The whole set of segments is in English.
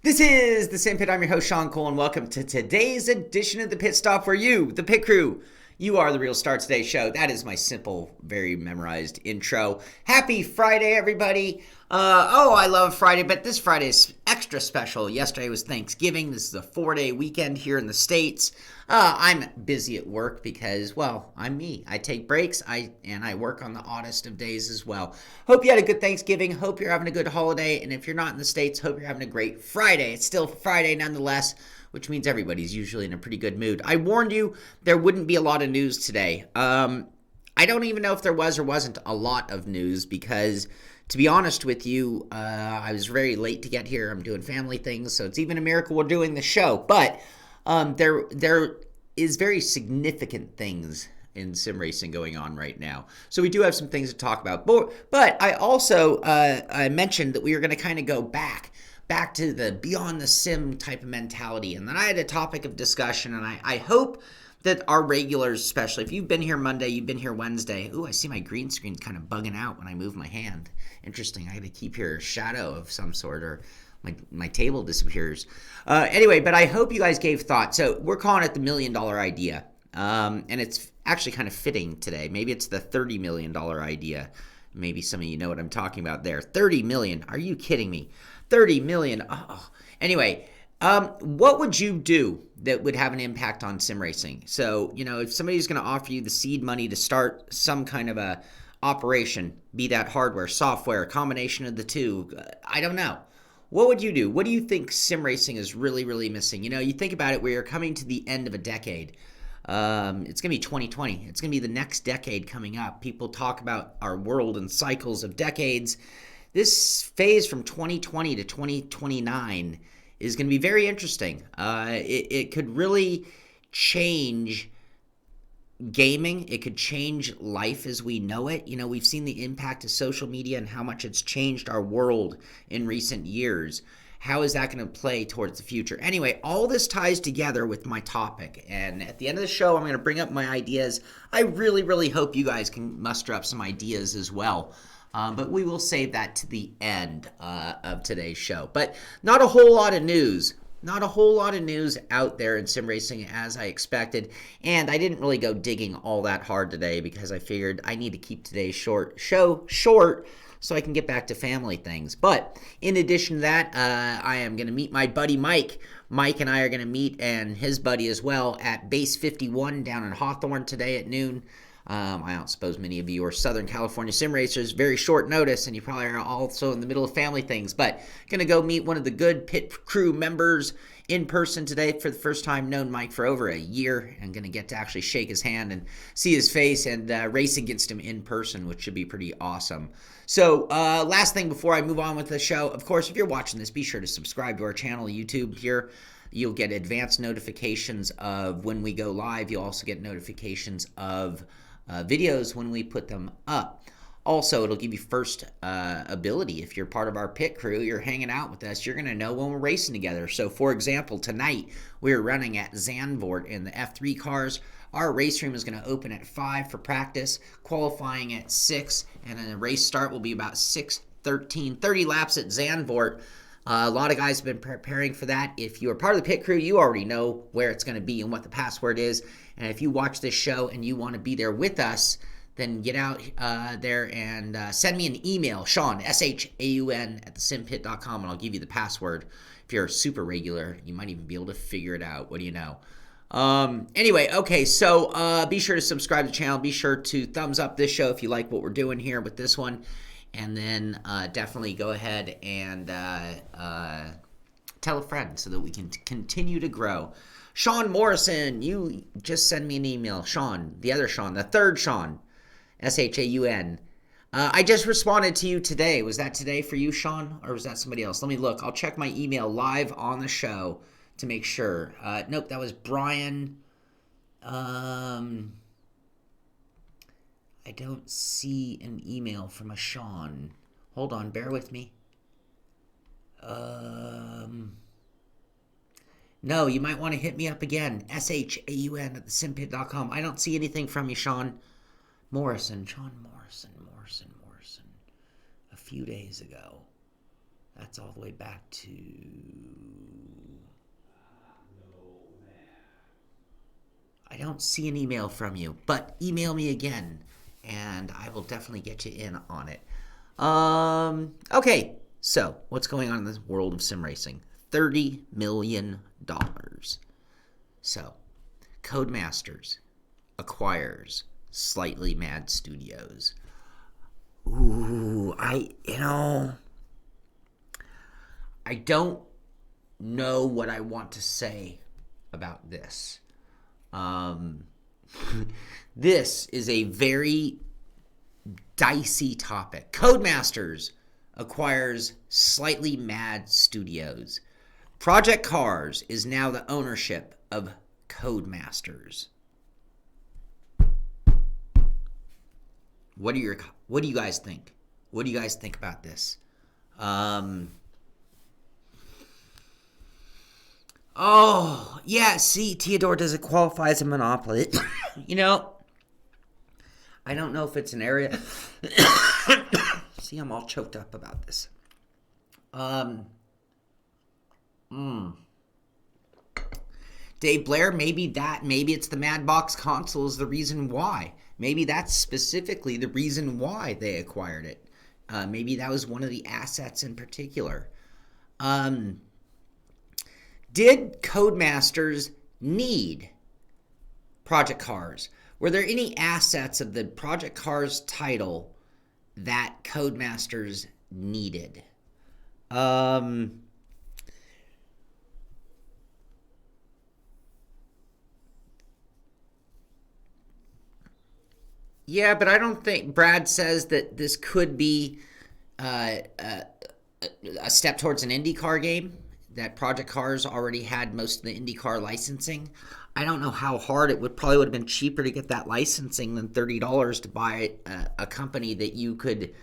This is the Simpit. I'm your host, Shaun Cole, and welcome to today's edition of the Pit Stop, where you, the pit crew, you are the real star of today's show. That is my simple, very memorized intro. Happy Friday, everybody. I love Friday, but this Friday is extra special. Yesterday was Thanksgiving. This is a 4-day weekend here in the States. I'm busy at work because, well, I'm me. I take breaks, and I work on the oddest of days as well. Hope you had a good Thanksgiving. Hope you're having a good holiday. And if you're not in the States, hope you're having a great Friday. It's still Friday nonetheless, which means everybody's usually in a pretty good mood. I warned you there wouldn't be a lot of news today. I don't even know if there was or wasn't a lot of news because, to be honest with you, I was very late to get here. I'm doing family things, so it's even a miracle we're doing the show. But there is very significant things in sim racing going on right now. So we do have some things to talk about. But I also I mentioned that we were going to kind of go back to the beyond the sim type of mentality. And then I had a topic of discussion, and I hope that our regulars, especially if you've been here Monday, you've been here Wednesday. Ooh, I see my green screen kind of bugging out when I move my hand. Interesting. I got to keep here a shadow of some sort, or my table disappears. Anyway, but I hope you guys gave thought. So we're calling it the $1 million idea. And it's actually kind of fitting today. Maybe it's the $30 million idea. Maybe some of you know what I'm talking about there. 30 million. Are you kidding me? 30 million. Oh. Anyway, what would you do that would have an impact on sim racing? So, if somebody's going to offer you the seed money to start some kind of a operation, be that hardware, software, a combination of the two, I don't know. What would you do? What do you think sim racing is really, really missing? You think about it, we are coming to the end of a decade. It's going to be 2020. It's going to be the next decade coming up. People talk about our world in cycles of decades. This phase from 2020 to 2029 is going to be very interesting. It could really change gaming. It could change life as we know it. We've seen the impact of social media and how much it's changed our world in recent years. How is that going to play towards the future? Anyway, all this ties together with my topic. And at the end of the show, I'm going to bring up my ideas. I really, really hope you guys can muster up some ideas as well. But we will save that to the end of today's show. But not a whole lot of news. Not a whole lot of news out there in sim racing as I expected. And I didn't really go digging all that hard today because I figured I need to keep today's show short so I can get back to family things. But in addition to that, I am going to meet my buddy Mike. Mike and I are going to meet, and his buddy as well, at Base 51 down in Hawthorne today at noon. I don't suppose many of you are Southern California sim racers. Very short notice, and you probably are also in the middle of family things. But going to go meet one of the good pit crew members in person today for the first time. Known Mike for over a year, and going to get to actually shake his hand and see his face and race against him in person, which should be pretty awesome. So last thing before I move on with the show, of course, if you're watching this, be sure to subscribe to our channel, YouTube here. You'll get advanced notifications of when we go live. You'll also get notifications of videos when we put them up. Also, it'll give you first ability. If you're part of our pit crew, you're hanging out with us, you're going to know when we're racing together. So, for example, tonight we're running at Zandvoort in the F3 cars. Our race room is going to open at 5 for practice, qualifying at 6, and then the race start will be about 6:13, 30 laps at Zandvoort. A lot of guys have been preparing for that. If you are part of the pit crew, you already know where it's going to be and what the password is. And if you watch this show and you want to be there with us, then get out there and send me an email, Shaun, SHAUN, at thesimpit.com, and I'll give you the password. If you're a super regular, you might even be able to figure it out. What do you know? Anyway, okay, so be sure to subscribe to the channel. Be sure to thumbs up this show if you like what we're doing here with this one. And then definitely go ahead and tell a friend so that we can continue to grow. Shaun Morrison, you just send me an email. Shaun, the other Shaun, the third Shaun, SHAUN. I just responded to you today. Was that today for you, Shaun, or was that somebody else? Let me look. I'll check my email live on the show to make sure. Nope, that was Brian. I don't see an email from a Shaun. Hold on, bear with me. No, you might want to hit me up again. SHAUN at thesimpit.com. I don't see anything from you, Shaun Morrison. Shaun Morrison. A few days ago. That's all the way back to I don't see an email from you, but email me again, and I will definitely get you in on it. Okay, so what's going on in the world of sim racing? $30 million. So, Codemasters acquires Slightly Mad Studios. Ooh, I don't know what I want to say about this. This is a very dicey topic. Codemasters acquires Slightly Mad Studios. Project Cars is now the ownership of Codemasters. What do you guys think? What do you guys think about this? Oh, yeah, see, Theodore, does it qualify as a monopoly? I don't know if it's an area. See, I'm all choked up about this. Dave Blair, maybe it's the Madbox console is the reason why. Maybe that's specifically the reason why they acquired it. Maybe that was one of the assets in particular. Did Codemasters need Project Cars? Were there any assets of the Project Cars title that Codemasters needed? Yeah, but I don't think Brad says that this could be a step towards an IndyCar game. That Project Cars already had most of the IndyCar licensing. I don't know how hard it would have been cheaper to get that licensing than $30 to buy a company that you could.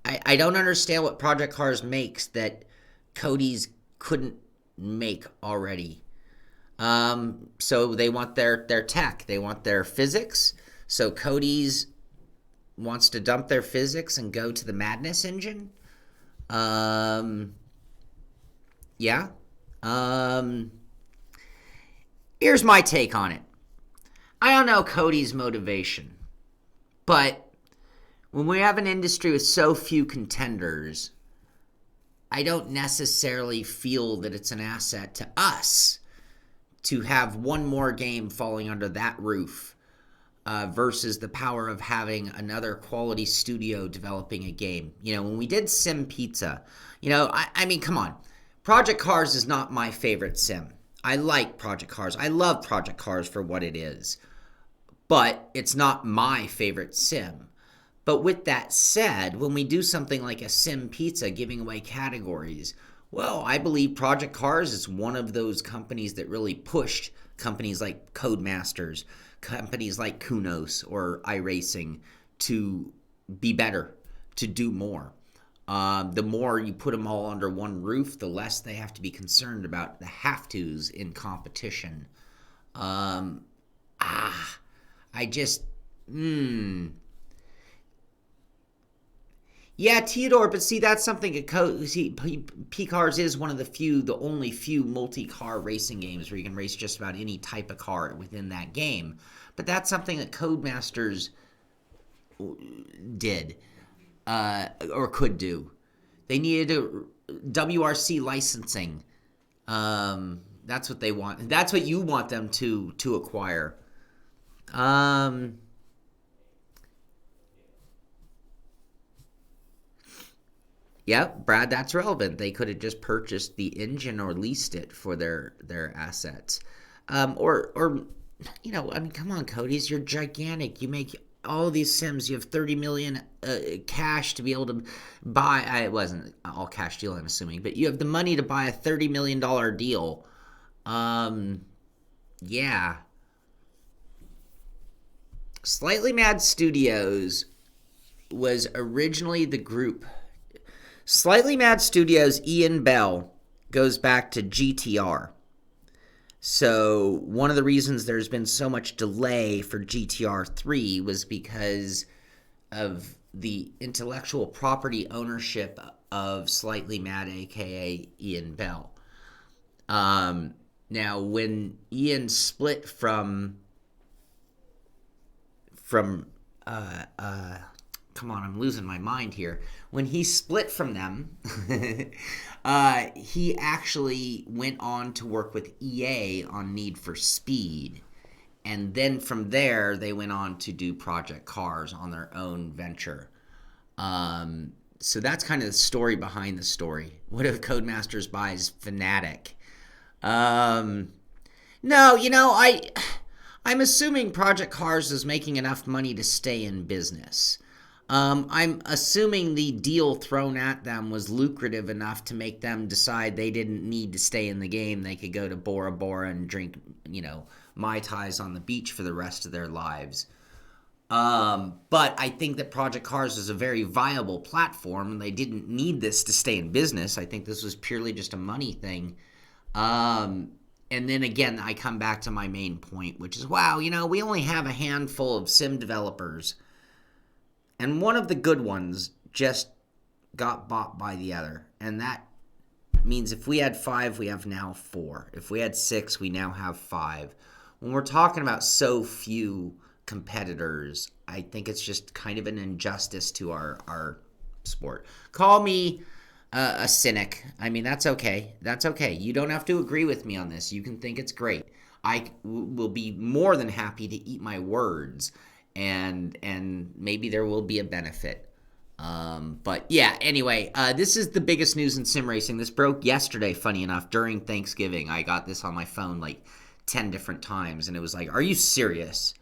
I don't understand what Project Cars makes that Codeis couldn't make already. So they want their tech, they want their physics. So Codeis wants to dump their physics and go to the Madness engine. Yeah. Here's my take on it. I don't know Cody's motivation, but when we have an industry with so few contenders, I don't necessarily feel that it's an asset to us to have one more game falling under that roof versus the power of having another quality studio developing a game. When we did Sim Pizza, I mean, come on. Project Cars is not my favorite sim. I like Project Cars. I love Project Cars for what it is. But it's not my favorite sim. But with that said, when we do something like a Sim Pizza giving away categories, well, I believe Project Cars is one of those companies that really pushed companies like Codemasters, companies like Kunos or iRacing to be better, to do more. The more you put them all under one roof, the less they have to be concerned about the have-tos in competition. Yeah, Theodore, but see, that's something P-Cars is one of the only few multi-car racing games where you can race just about any type of car within that game. But that's something that Codemasters did. Or could do. They needed a WRC licensing. That's what they want. That's what you want them to acquire. Yeah, Brad, that's relevant. They could have just purchased the engine or leased it for their assets. Or I mean, come on, Codeis, you're gigantic. You make all of these sims. You have 30 million cash to be able to buy. It wasn't all cash deal, I'm assuming, but you have the money to buy a $30 million deal. Yeah. Slightly Mad Studios was originally the group. Slightly Mad Studios, Ian Bell, goes back to GTR. So one of the reasons there's been so much delay for GTR 3 was because of the intellectual property ownership of Slightly Mad, a.k.a. Ian Bell. Now, when Ian split from from come on, I'm losing my mind here. When he split from them, he actually went on to work with EA on Need for Speed. And then from there, they went on to do Project Cars on their own venture. So that's kind of the story behind the story. What if Codemasters buys Fnatic? No, I'm assuming Project Cars is making enough money to stay in business. I'm assuming the deal thrown at them was lucrative enough to make them decide they didn't need to stay in the game. They could go to Bora Bora and drink, Mai Tais on the beach for the rest of their lives. But I think that Project Cars is a very viable platform, and they didn't need this to stay in business. I think this was purely just a money thing. And then again, I come back to my main point, which is, wow, we only have a handful of sim developers. And one of the good ones just got bought by the other. And that means if we had 5, we have now 4. If we had 6, we now have 5. When we're talking about so few competitors, I think it's just kind of an injustice to our sport. Call me a cynic. I mean, that's okay. That's okay. You don't have to agree with me on this. You can think it's great. I will be more than happy to eat my words. And maybe there will be a benefit. But yeah, anyway, this is the biggest news in sim racing. This broke yesterday, funny enough, during Thanksgiving. I got this on my phone like 10 different times, and it was like, are you serious?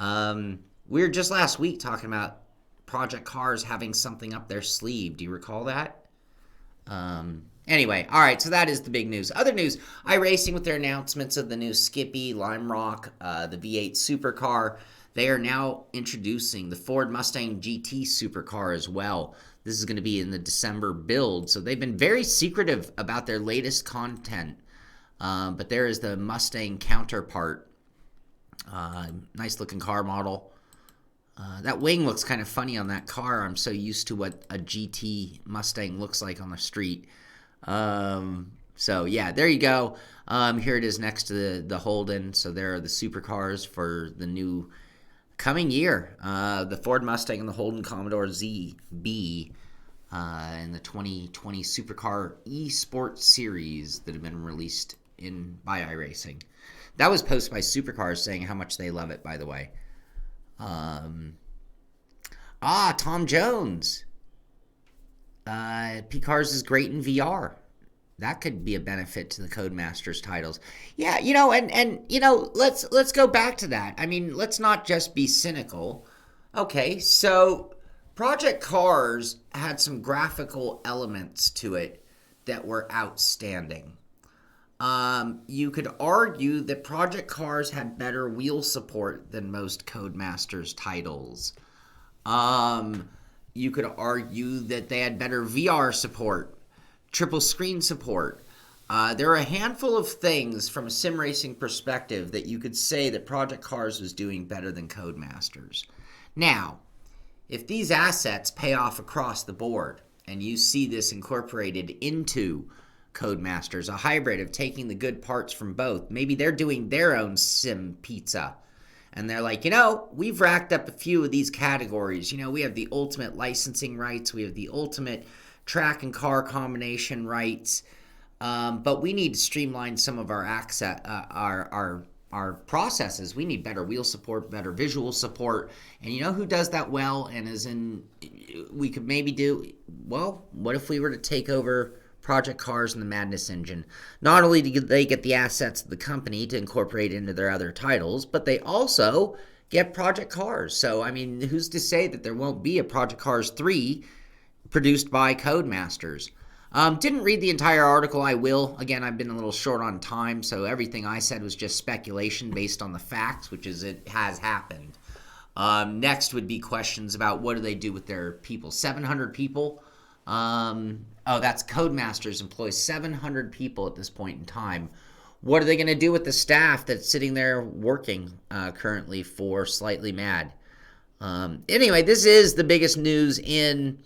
We were just last week talking about Project Cars having something up their sleeve. Do you recall that? Anyway, all right, so that is the big news. Other news, iRacing with their announcements of the new Skippy, Lime Rock, the V8 supercar. They are now introducing the Ford Mustang GT supercar as well. This is going to be in the December build. So they've been very secretive about their latest content. But there is the Mustang counterpart. Nice looking car model. That wing looks kind of funny on that car. I'm so used to what a GT Mustang looks like on the street. So yeah, there you go. Here it is next to the Holden. So there are the supercars for the new coming year, the Ford Mustang and the Holden Commodore ZB and the 2020 Supercar eSport Series that have been released by iRacing. That was posted by Supercars saying how much they love it, by the way. Tom Jones. P-Cars is great in VR. That could be a benefit to the Codemasters titles. Yeah, let's go back to that. I mean, let's not just be cynical. Okay, so Project Cars had some graphical elements to it that were outstanding. You could argue that Project Cars had better wheel support than most Codemasters titles. You could argue that they had better VR support. Triple screen support. There are a handful of things from a sim racing perspective that you could say that Project Cars was doing better than Codemasters. Now, if these assets pay off across the board and you see this incorporated into Codemasters, a hybrid of taking the good parts from both, maybe they're doing their own sim pizza. And they're like, we've racked up a few of these categories. We have the ultimate licensing rights. We have the ultimate track and car combination rights, but we need to streamline some of our access, our processes. We need better wheel support, better visual support, and who does that well? And we could maybe do well. What if we were to take over Project Cars and the Madness engine? Not only do they get the assets of the company to incorporate into their other titles, but they also get Project Cars. So I mean, who's to say that there won't be a Project Cars 3? Produced by Codemasters. Didn't read the entire article. I will. Again, I've been a little short on time, so everything I said was just speculation based on the facts, which is it has happened. Next would be questions about what do they do with their people. 700 people. That's Codemasters employs 700 people at this point in time. What are they going to do with the staff that's sitting there working currently for Slightly Mad? Anyway, this is the biggest news in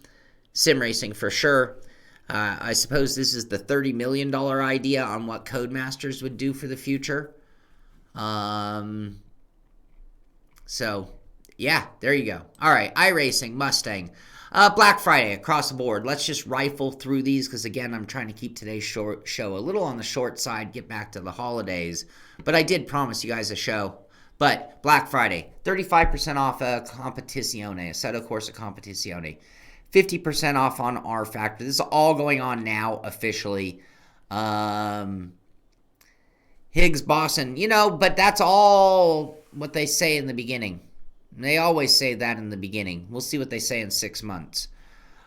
sim racing for sure. I suppose this is the $30 million idea on what Codemasters would do for the future. So, Yeah, there you go. All right, iRacing, Mustang. Black Friday across the board. Let's just rifle through these because, again, I'm trying to keep today's show a little on the short side, get back to the holidays. But I did promise you guys a show. But Black Friday, 35% off a Competizione, Assetto Corsa Competizione. 50% off on R Factor. This is all going on now officially. Higgs Boston, but that's all what they say in the beginning. They always say that in the beginning. We'll see what they say in 6 months.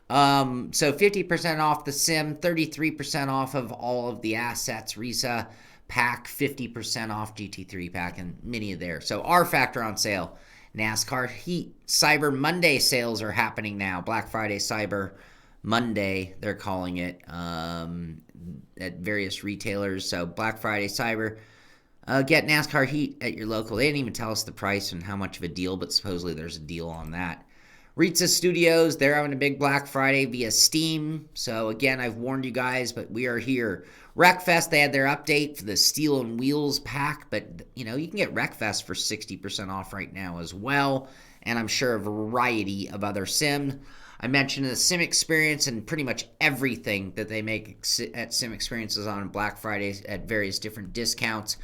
So 50% off the sim, 33% off of all of the assets. Rseat pack, 50% off GT3 pack, and many there. So R Factor on sale. NASCAR Heat Cyber Monday sales are happening now. Black Friday, Cyber Monday, they're calling it, at various retailers. So Black Friday, Cyber. Get NASCAR Heat at your local. They didn't even tell us the price and how much of a deal, but supposedly there's a deal on that. Rseat Studios, they're having a big Black Friday via Steam. So again, I've warned you guys, but we are here. Wreckfest, they had their update for the Steel and Wheels pack, but you can get Wreckfest for 60% off right now as well. And I'm sure a variety of other sims. I mentioned the Xperience and pretty much everything that they make at Xperience is on Black Friday at various different discounts.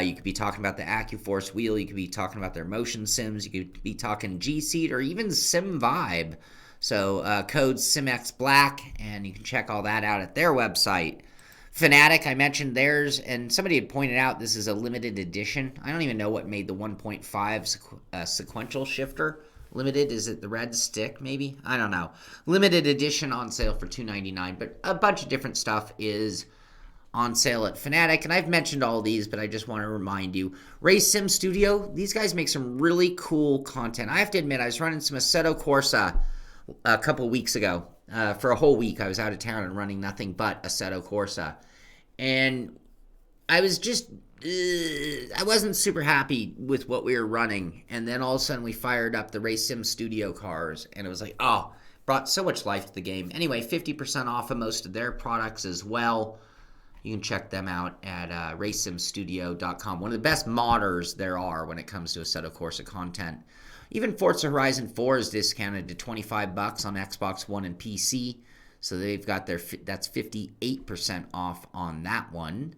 You could be talking about the Accuforce wheel. You could be talking about their motion sims. You could be talking G-Seat or even Sim Vibe. So code SimX Black, and you can check all that out at their website. Fanatic, I mentioned theirs, and somebody had pointed out this is a limited edition. I don't even know what made the 1.5 sequential shifter limited. Is it the red stick, maybe? I don't know. Limited edition on sale for $2.99, but a bunch of different stuff is on sale at Fanatic, and I've mentioned all these, but I just want to remind you. Race Sim Studio, these guys make some really cool content. I have to admit, I was running some Assetto Corsa a couple weeks ago. For a whole week, I was out of town and running nothing but Assetto Corsa. And I was just, I wasn't super happy with what we were running. And then all of a sudden, we fired up the Race Sim Studio cars, and it was like, brought so much life to the game. Anyway, 50% off of most of their products as well. You can check them out at racesimstudio.com. One of the best modders there are when it comes to Assetto Corsa content. Even Forza Horizon 4 is discounted to $25 on Xbox One and PC. So they've got that's 58% off on that one.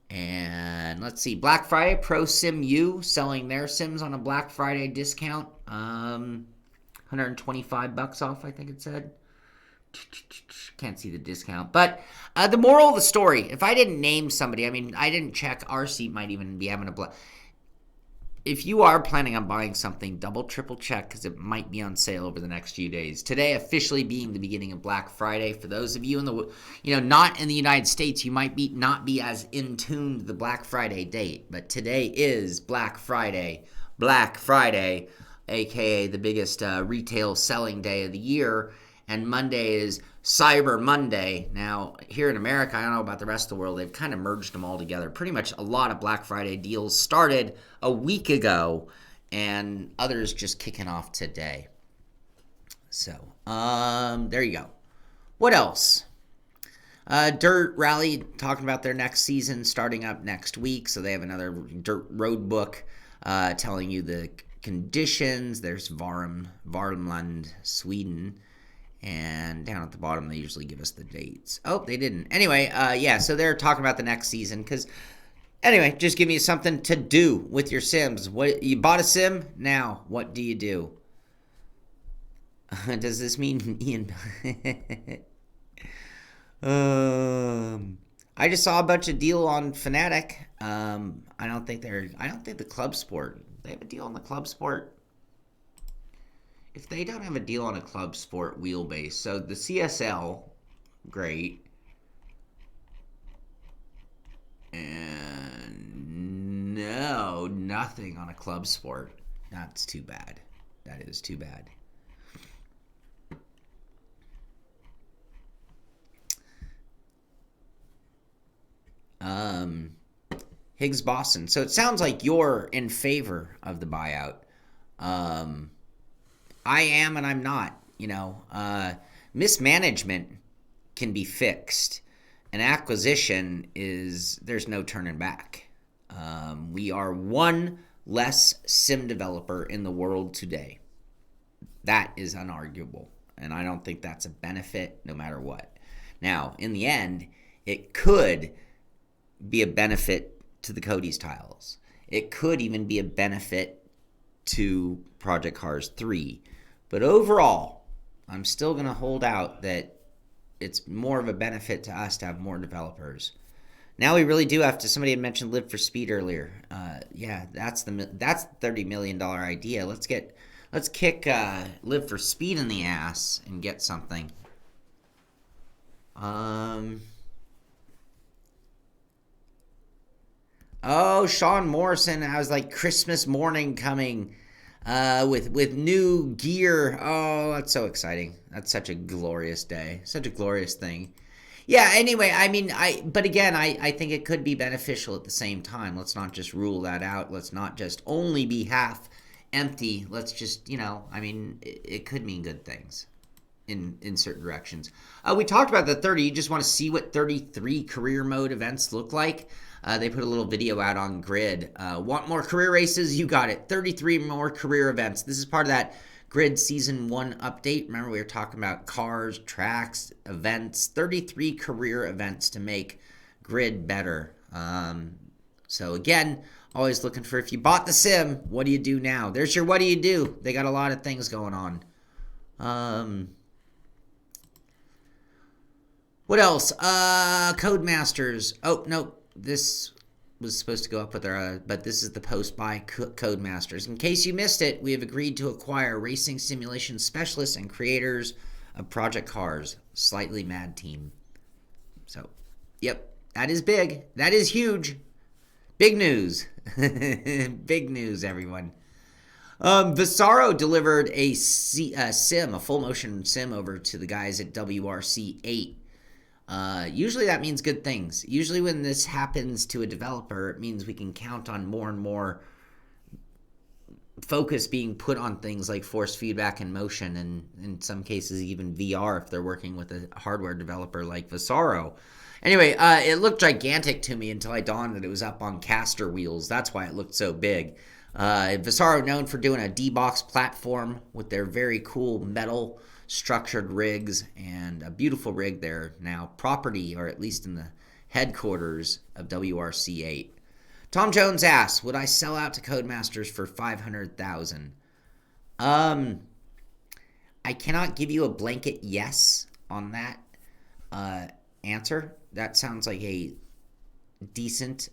And let's see, Black Friday, Pro Sim U selling their sims on a Black Friday discount. $125 off, I think it said. Can't see the discount. But the moral of the story, if I didn't name somebody, I didn't check. Rseat might even be having a if you are planning on buying something, double, triple check because it might be on sale over the next few days. Today officially being the beginning of Black Friday. For those of you in the, not in the United States, you might not be as in tune to the Black Friday date. But today is Black Friday. Black Friday, aka the biggest retail selling day of the year. And Monday is Cyber Monday. Now, here in America, I don't know about the rest of the world, they've kind of merged them all together. Pretty much a lot of Black Friday deals started a week ago, and others just kicking off today. So, there you go. What else? Dirt Rally, talking about their next season starting up next week. So they have another Dirt Road book telling you the conditions. There's Varmland, Sweden. And down at the bottom, they usually give us the dates. Oh, they didn't. Anyway, so they're talking about the next season. Anyway, just give me something to do with your sims. What you bought a sim? Now, what do you do? Does this mean Ian? I just saw a bunch of deal on Fanatic. I don't think the Club Sport. They have a deal on the Club Sport. If they don't have a deal on a Club Sport wheelbase, so the CSL, great. And no, nothing on a Club Sport. That's too bad. That is too bad. Higgs Boston. So it sounds like you're in favor of the buyout. I am and I'm not, mismanagement can be fixed. An acquisition there's no turning back. We are one less sim developer in the world today. That is unarguable, and I don't think that's a benefit no matter what. Now, in the end, it could be a benefit to the Codeis tiles. It could even be a benefit to Project Cars 3. But overall, I'm still going to hold out that it's more of a benefit to us to have more developers. Now we really do have to. Somebody had mentioned Live for Speed earlier. Yeah, that's the $30 million idea. Let's kick Live for Speed in the ass and get something. Oh, Shaun Morrison. I was like Christmas morning coming with new gear. Oh, that's so exciting. That's such a glorious day. Such a glorious thing. Yeah, anyway, I mean, but again, I think it could be beneficial at the same time. Let's not just rule that out. Let's not just only be half empty. Let's just, I mean, it could mean good things in certain directions. We talked about the 30. You just want to see what 33 career mode events look like. They put a little video out on Grid. Want more career races? You got it. 33 more career events. This is part of that Grid Season 1 update. Remember, we were talking about cars, tracks, events. 33 career events to make Grid better. So again, always looking for, if you bought the sim, what do you do now? There's your what do you do. They got a lot of things going on. What else? Codemasters. Oh, no. This was supposed to go up with our, but this is the post by Codemasters. In case you missed it, we have agreed to acquire racing simulation specialists and creators of Project Cars. Slightly Mad team. So, yep, that is big. That is huge. Big news. Big news, everyone. Visaro delivered a full motion sim over to the guys at Rseat. Usually that means good things. Usually when this happens to a developer, it means we can count on more and more focus being put on things like force feedback and motion, and in some cases even VR if they're working with a hardware developer like Visaro. Anyway, it looked gigantic to me until I dawned that it was up on caster wheels. That's why it looked so big. Visaro known for doing a D-box platform with their very cool metal structured rigs, and a beautiful rig there now, property, or at least in the headquarters of Rseat. Tom Jones asks, would I sell out to Codemasters for $500,000? I cannot give you a blanket yes on that answer. That sounds like a decent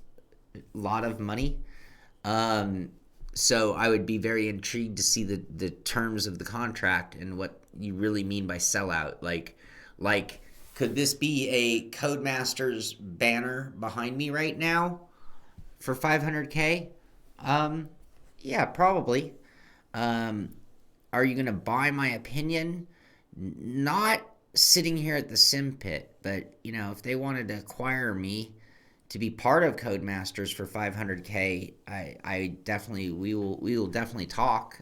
lot of money. So I would be very intrigued to see the terms of the contract and what you really mean by sellout. Like, could this be a Codemasters banner behind me right now for $500K? Yeah, probably. Are you going to buy my opinion? Not sitting here at the Simpit, but, if they wanted to acquire me to be part of Codemasters for $500K, we will definitely talk.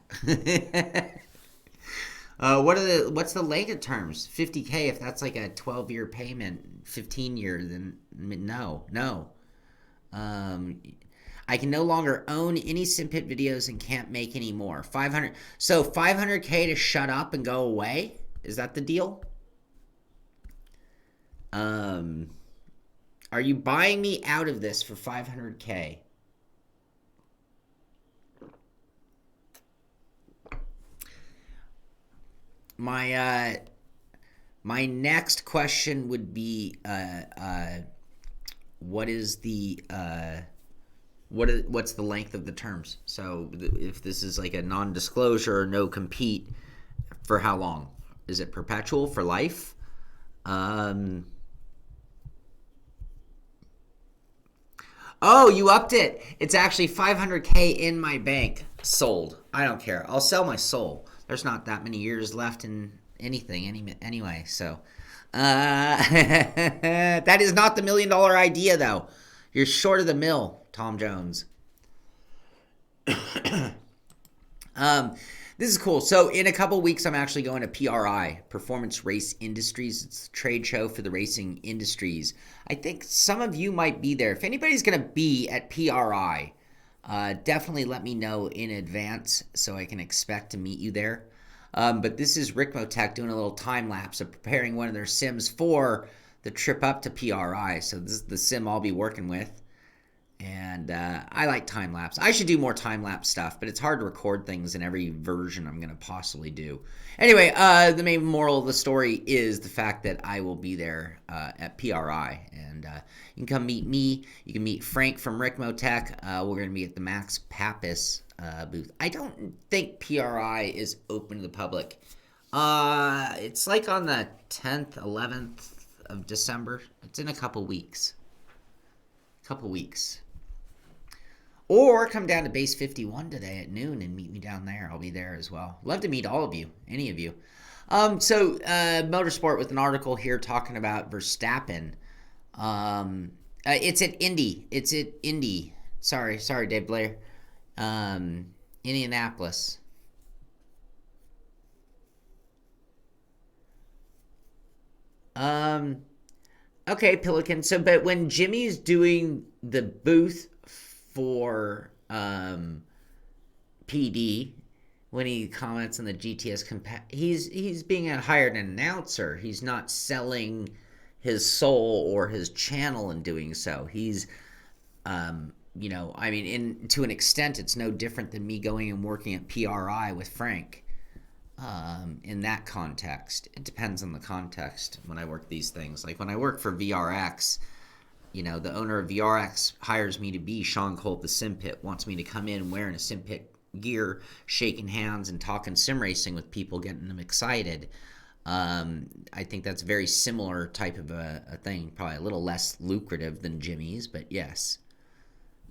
What's the length terms? $50K if that's like a 12-year payment, 15-year, then no. I can no longer own any Simpit videos and can't make any more. So $500K to shut up and go away? Is that the deal? Are you buying me out of this for $500K? My next question would be, what's the length of the terms? So if this is like a non-disclosure or no compete, for how long? Is it perpetual for life? Oh, you upped it. It's actually $500K in my bank. Sold. I don't care. I'll sell my soul. There's not that many years left in anything anyway. So that is not the $1 million idea, though. You're short of the mill, Tom Jones. This is cool. So in a couple weeks, I'm actually going to PRI, Performance Race Industries. It's a trade show for the racing industries. I think some of you might be there. If anybody's going to be at PRI, definitely let me know in advance so I can expect to meet you there. But this is Ricmotech doing a little time lapse of preparing one of their sims for the trip up to PRI. So this is the sim I'll be working with. And I like time lapse. I should do more time lapse stuff, but it's hard to record things in every version I'm going to possibly do. Anyway, the main moral of the story is the fact that I will be there at PRI, and you can come meet me. You can meet Frank from Ricmotech. We're going to be at the Max Pappas booth. I don't think PRI is open to the public. It's like on the 10th, 11th of December. It's in a couple weeks. Or come down to base 51 today at noon and meet me down there. I'll be there as well. Love to meet all of you, any of you. So Motorsport with an article here talking about Verstappen. It's at Indy. Sorry, Dave Blair. Indianapolis. Okay, Pelican. So, but when Jimmy's doing the booth for PD, when he comments on the GTS he's being a hired announcer. He's not selling his soul or his channel in doing so. He's I mean, to an extent, it's no different than me going and working at PRI with Frank. In that context, it depends on the context when I work these things. Like when I work for VRX, the owner of VRX hires me to be Shaun Colt the Simpit, wants me to come in wearing a Simpit gear, shaking hands and talking sim racing with people, getting them excited. I think that's a very similar type of a thing, probably a little less lucrative than Jimmy's, but yes.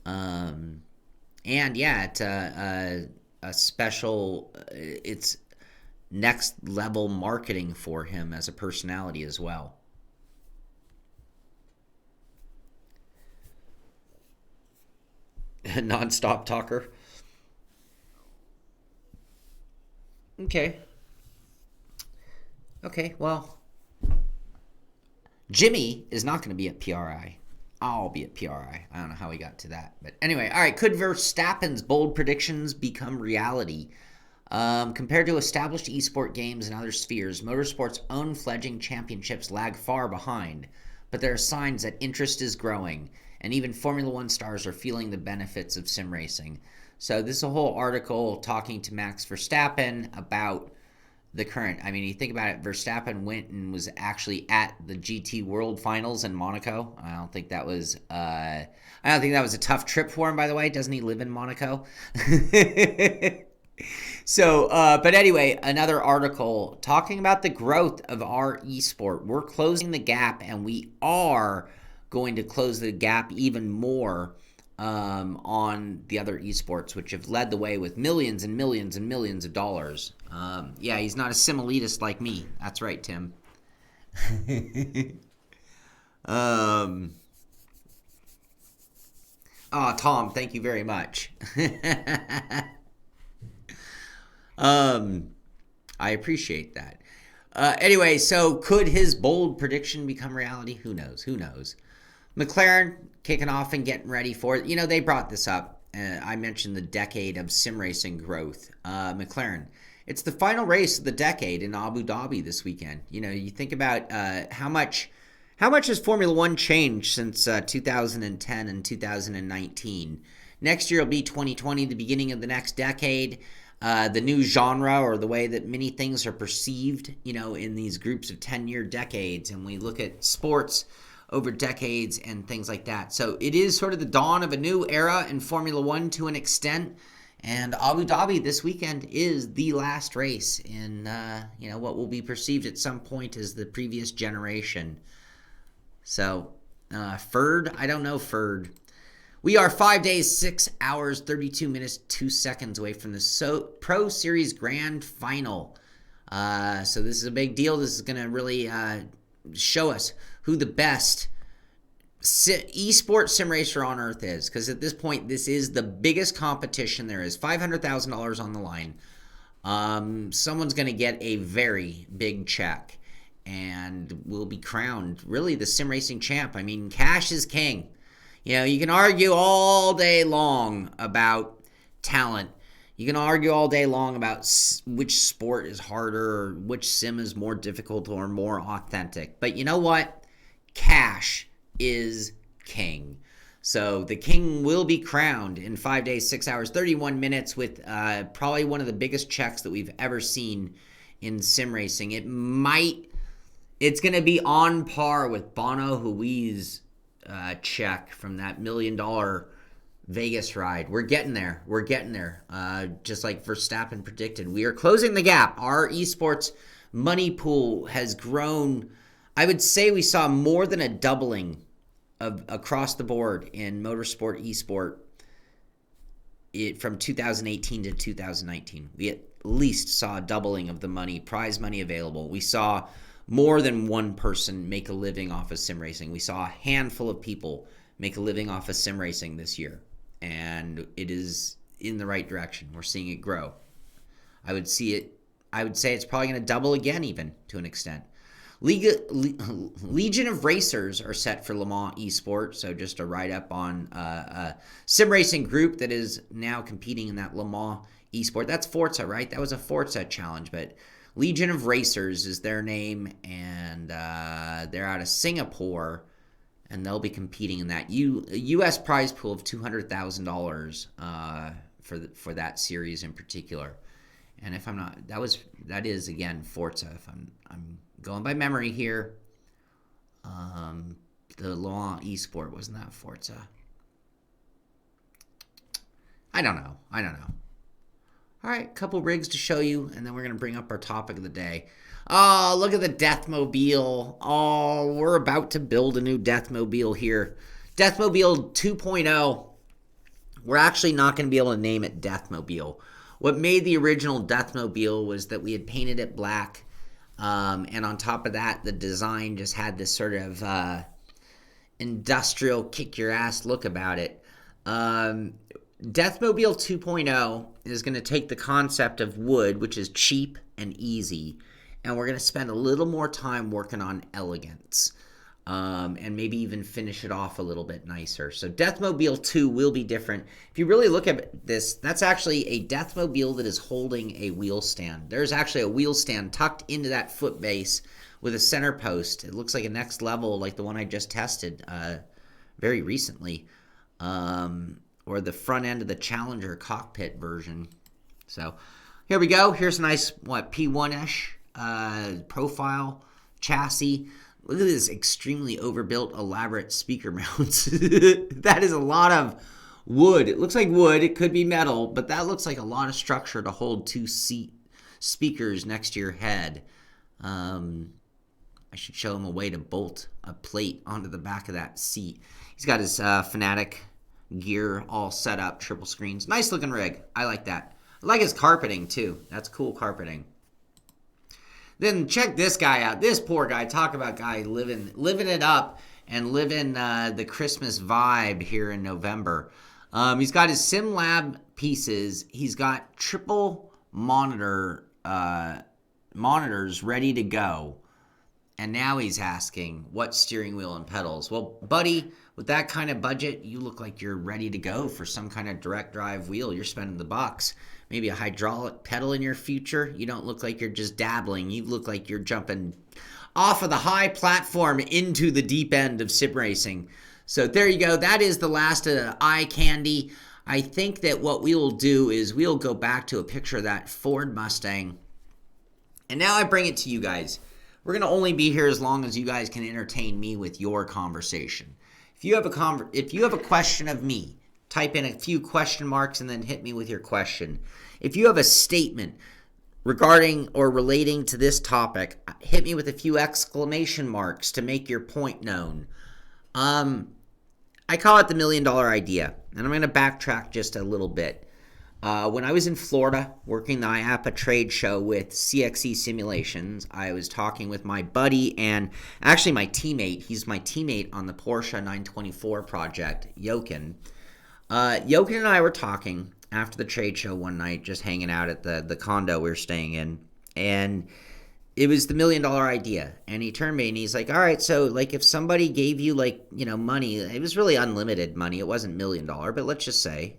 And yeah, it's a special, it's next level marketing for him as a personality as well. Non-stop talker. Okay, well, Jimmy is not going to be at PRI. I'll be at PRI. I don't know how we got to that. But anyway, all right, could Verstappen's bold predictions become reality? Compared to established esport games and other spheres, motorsport's own fledgling championships lag far behind, but there are signs that interest is growing, and even Formula One stars are feeling the benefits of sim racing. So this is a whole article talking to Max Verstappen about the current. I mean, you think about it, Verstappen went and was actually at the GT World Finals in Monaco. I don't think that was a tough trip for him, by the way. Doesn't he live in Monaco? So, but anyway, another article talking about the growth of our esport. We're closing the gap, and we are going to close the gap even more on the other esports, which have led the way with millions and millions and millions of dollars. Yeah, he's not a sim elitist like me. That's right, Tim. Tom, thank you very much. I appreciate that. Anyway, so could his bold prediction become reality? Who knows? McLaren kicking off and getting ready for it. They brought this up. I mentioned the decade of sim racing growth. McLaren, it's the final race of the decade in Abu Dhabi this weekend. You think about how much has Formula One changed since 2010 and 2019. Next year will be 2020, the beginning of the next decade. The new genre, or the way that many things are perceived, in these groups of 10-year decades. And we look at sports over decades and things like that. So it is sort of the dawn of a new era in Formula One to an extent. And Abu Dhabi this weekend is the last race in, what will be perceived at some point as the previous generation. So, Ferd, I don't know Ferd. We are 5 days, 6 hours, 32 minutes, 2 seconds away from the Pro Series Grand Final. So this is a big deal. This is going to really show us who the best esports sim racer on earth is. Because at this point, this is the biggest competition there is. $500,000 on the line. Someone's going to get a very big check and will be crowned really the sim racing champ. I mean, cash is king. You can argue all day long about talent. You can argue all day long about which sport is harder, or which sim is more difficult or more authentic. But you know what? Cash is king. So the king will be crowned in 5 days, 6 hours, 31 minutes with probably one of the biggest checks that we've ever seen in sim racing. It's going to be on par with Bono Hui's check from that $1 million Vegas ride. We're getting there. Just like Verstappen predicted. We are closing the gap. Our esports money pool has grown. I would say we saw more than a doubling of across the board in motorsport esport from 2018 to 2019. We at least saw a doubling of the prize money available. We saw more than one person make a living off of sim racing. We saw a handful of people make a living off of sim racing this year. And it is in the right direction. We're seeing it grow. I would say it's probably going to double again, even to an extent. Legion of Racers are set for Le Mans Esport, so just a write-up on a sim racing group that is now competing in that Le Mans Esport. That's Forza, right? That was a Forza challenge, but Legion of Racers is their name, and they're out of Singapore, and they'll be competing in that U.S. prize pool of $200,000 for that series in particular. And if I'm not, that is again Forza. If I'm going by memory here, the Le Mans Esport wasn't that Forza. I don't know. All right, couple rigs to show you, and then we're going to bring up our topic of the day. Oh, look at the Deathmobile. Oh, we're about to build a new Deathmobile here. Deathmobile 2.0. We're actually not going to be able to name it Deathmobile. What made the original Deathmobile was that we had painted it black, and on top of that, the design just had this sort of industrial kick-your-ass look about it. Deathmobile 2.0 is going to take the concept of wood, which is cheap and easy, and we're going to spend a little more time working on elegance, and maybe even finish it off a little bit nicer. So Deathmobile 2 will be different. If you really look at this, that's actually a Deathmobile that is holding a wheel stand. There's actually a wheel stand tucked into that foot base with a center post. It looks like a next level, like the one I just tested very recently, or the front end of the Challenger cockpit version. So here we go. Here's a nice, P1-ish profile chassis. Look at this extremely overbuilt, elaborate speaker mounts. That is a lot of wood. It looks like wood. It could be metal, but that looks like a lot of structure to hold two speakers next to your head. I should show him a way to bolt a plate onto the back of that seat. He's got his Fanatic gear all set up, triple screens. Nice looking rig. I like that. I like his carpeting too. That's cool carpeting. Then check this guy out. This poor guy. Talk about guy living it up and living the Christmas vibe here in November. He's got his SimLab pieces. He's got triple monitors ready to go. And now he's asking, what steering wheel and pedals? Well, buddy, with that kind of budget, you look like you're ready to go for some kind of direct drive wheel. You're spending the bucks. Maybe a hydraulic pedal in your future. You don't look like you're just dabbling. You look like you're jumping off of the high platform into the deep end of sim racing. So there you go. That is the last of the eye candy. I think that what we will do is we'll go back to a picture of that Ford Mustang. And now I bring it to you guys. We're going to only be here as long as you guys can entertain me with your conversation. If you have a question of me, type in a few question marks and then hit me with your question. If you have a statement regarding or relating to this topic, hit me with a few exclamation marks to make your point known. I call it the $1 million idea, and I'm going to backtrack just a little bit. When I was in Florida working the IAPA trade show with CXE Simulations, I was talking with my buddy and actually my teammate. He's my teammate on the Porsche 924 project, Jochen. Jochen and I were talking after the trade show one night, just hanging out at the condo we were staying in. And it was the $1 million idea. And he turned to me and he's like, all right, so like if somebody gave you like, money, it was really unlimited money. It wasn't $1 million, but let's just say,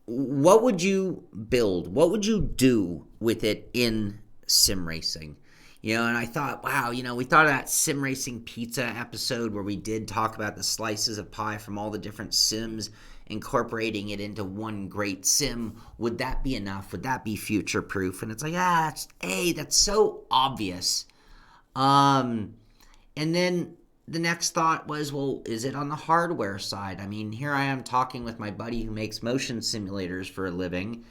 what would you build? What would you do with it in sim racing? And I thought, wow, we thought of that sim racing pizza episode where we did talk about the slices of pie from all the different sims, incorporating it into one great sim. Would that be enough? Would that be future proof? And it's like, that's so obvious. And then the next thought was, well, is it on the hardware side? I mean, here I am talking with my buddy who makes motion simulators for a living,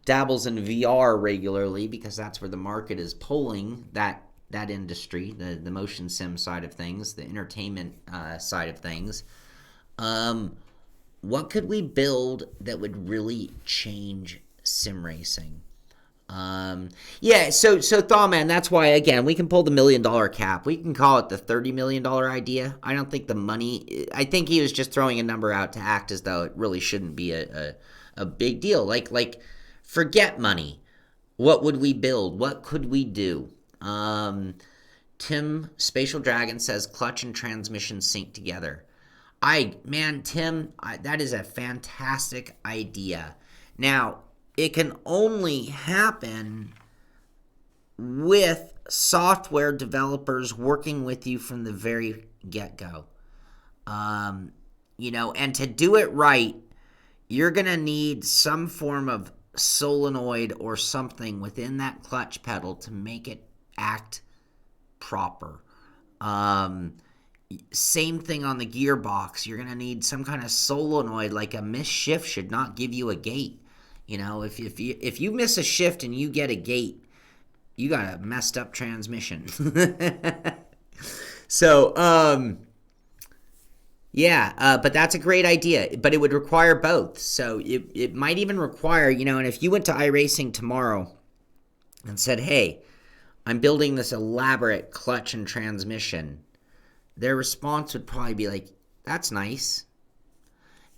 dabbles in VR regularly because that's where the market is pulling that industry, the motion sim side of things, the entertainment side of things. What could we build that would really change sim racing? So Thawman, that's why, again, we can pull the $1 million cap. We can call it the $30 million idea. I don't think the money, I think he was just throwing a number out to act as though it really shouldn't be a big deal. Like, forget money. What would we build? What could we do? Tim Spatial Dragon says clutch and transmission sync together. Tim, that is a fantastic idea. Now, it can only happen with software developers working with you from the very get-go. And to do it right, you're going to need some form of solenoid or something within that clutch pedal to make it act proper. Same thing on the gearbox. You're going to need some kind of solenoid, like a missed shift should not give you a gate. If you miss a shift and you get a gate, you got a messed up transmission. So, but that's a great idea. But it would require both. So it might even require, and if you went to iRacing tomorrow and said, hey, I'm building this elaborate clutch and transmission, their response would probably be like, that's nice.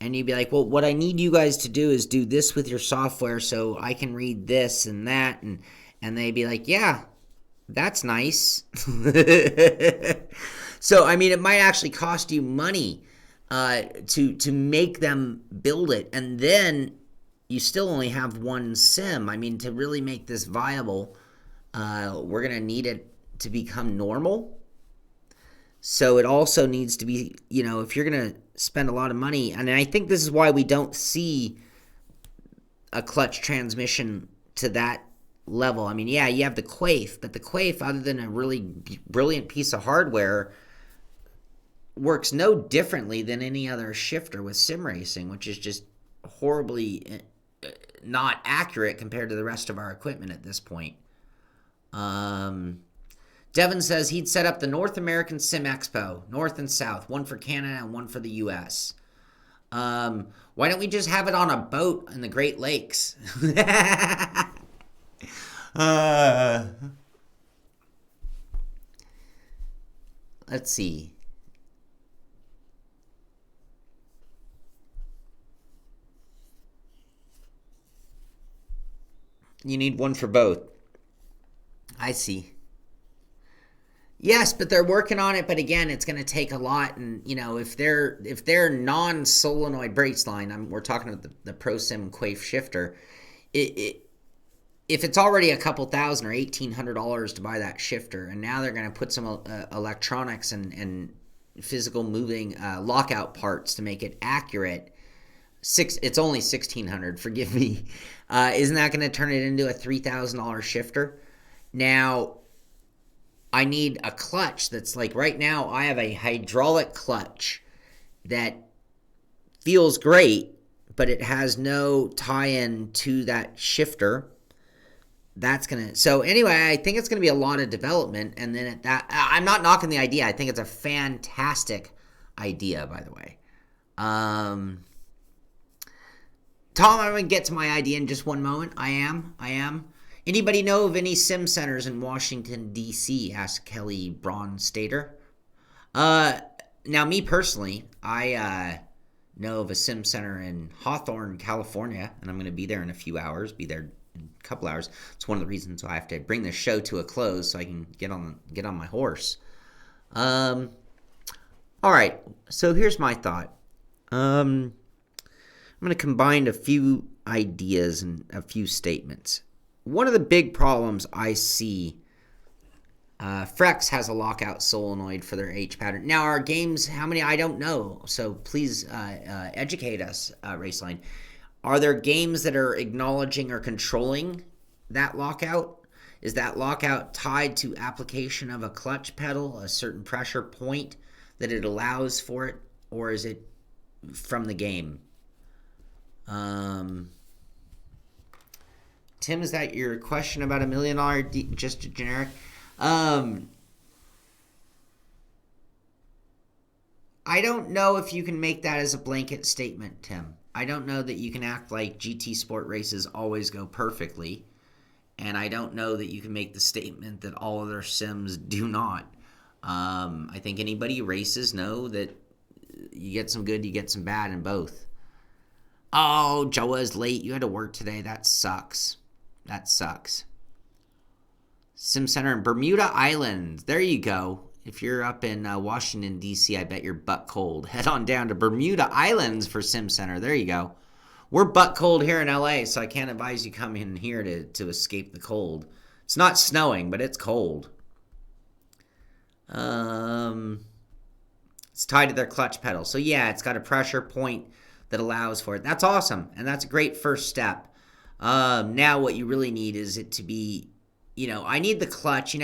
And you'd be like, well, what I need you guys to do is do this with your software so I can read this and that. And they'd be like, yeah, that's nice. So, I mean, it might actually cost you money to make them build it. And then you still only have one sim. I mean, to really make this viable, we're going to need it to become normal. So it also needs to be, if you're going to spend a lot of money, and I think this is why we don't see a clutch transmission to that level. I mean, yeah, you have the Quaif, but the Quaif, other than a really brilliant piece of hardware, works no differently than any other shifter with sim racing, which is just horribly not accurate compared to the rest of our equipment at this point. Devin says he'd set up the North American Sim Expo, North and South, one for Canada and one for the U.S. Why don't we just have it on a boat in the Great Lakes? Let's see. You need one for both. I see. Yes, but they're working on it. But again, it's going to take a lot. And if they're non-solenoid brakes line, we're talking about the ProSim Quaif shifter. If it's already a couple thousand or $1,800 to buy that shifter, and now they're going to put some electronics and physical moving lockout parts to make it accurate. It's only $1,600. Forgive me. Isn't that going to turn it into a $3,000 shifter? Now, I need a clutch that's like, right now I have a hydraulic clutch that feels great, but it has no tie-in to that shifter. So anyway, I think it's going to be a lot of development. And then I'm not knocking the idea. I think it's a fantastic idea, by the way. Tom, I'm going to get to my idea in just one moment. I am. Anybody know of any sim centers in Washington, D.C.? Asked Kelly Braunstater. Now, me personally, I know of a sim center in Hawthorne, California, and I'm going to be there in a few hours. Be there a couple hours. It's one of the reasons why I have to bring this show to a close so I can get on my horse. All right, so here's my thought. I'm going to combine a few ideas and a few statements. One of the big problems I see, Frex has a lockout solenoid for their H pattern. Now, our games, how many? I don't know. So please educate us, Raceline. Are there games that are acknowledging or controlling that lockout? Is that lockout tied to application of a clutch pedal, a certain pressure point that it allows for it, or is it from the game? Tim, is that your question about $1 million, just a generic? I don't know if you can make that as a blanket statement, Tim. I don't know that you can act like GT Sport races always go perfectly, and I don't know that you can make the statement that all other sims do not. I think anybody who races know that you get some good, you get some bad in both. Oh, Joa is late. You had to work today. That sucks. That sucks. Sim Center in Bermuda Island. There you go. If you're up in Washington, D.C., I bet you're butt cold. Head on down to Bermuda Islands for Sim Center. There you go. We're butt cold here in L.A., so I can't advise you come in here to escape the cold. It's not snowing, but it's cold. It's tied to their clutch pedal. So, yeah, it's got a pressure point that allows for it. That's awesome, and that's a great first step. Now what you really need is it to be, I need the clutch.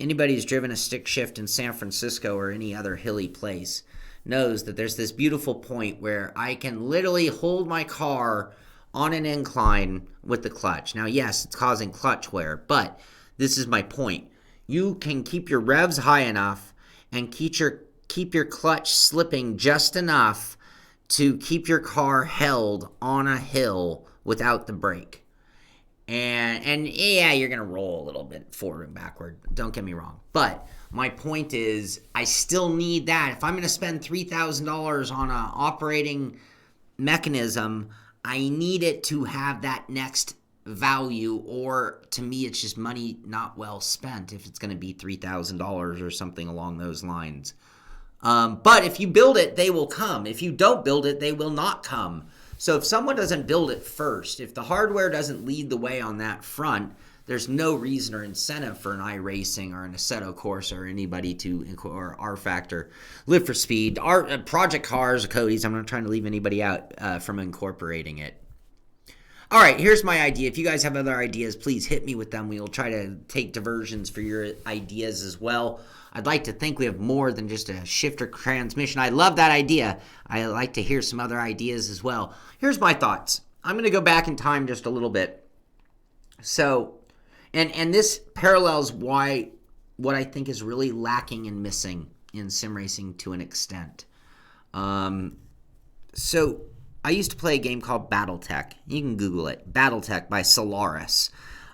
Anybody who's driven a stick shift in San Francisco or any other hilly place knows that there's this beautiful point where I can literally hold my car on an incline with the clutch. Now, yes, it's causing clutch wear, but this is my point. You can keep your revs high enough and keep your clutch slipping just enough to keep your car held on a hill without the brake. And yeah, you're going to roll a little bit forward and backward. Don't get me wrong. But my point is, I still need that. If I'm going to spend $3,000 on an operating mechanism, I need it to have that next value, or to me, it's just money not well spent if it's going to be $3,000 or something along those lines. But if you build it, they will come. If you don't build it, they will not come. So if someone doesn't build it first, if the hardware doesn't lead the way on that front, there's no reason or incentive for an iRacing or an Assetto Corsa or anybody or R-Factor, Live for Speed, our Project Cars, Codeis. I'm not trying to leave anybody out from incorporating it. All right, here's my idea. If you guys have other ideas, please hit me with them. We will try to take diversions for your ideas as well. I'd like to think we have more than just a shifter transmission. I love that idea. I like to hear some other ideas as well. Here's my thoughts. I'm going to go back in time just a little bit. So, and this parallels what I think is really lacking and missing in sim racing to an extent. So I used to play a game called Battletech. You can Google it. Battletech by Solaris.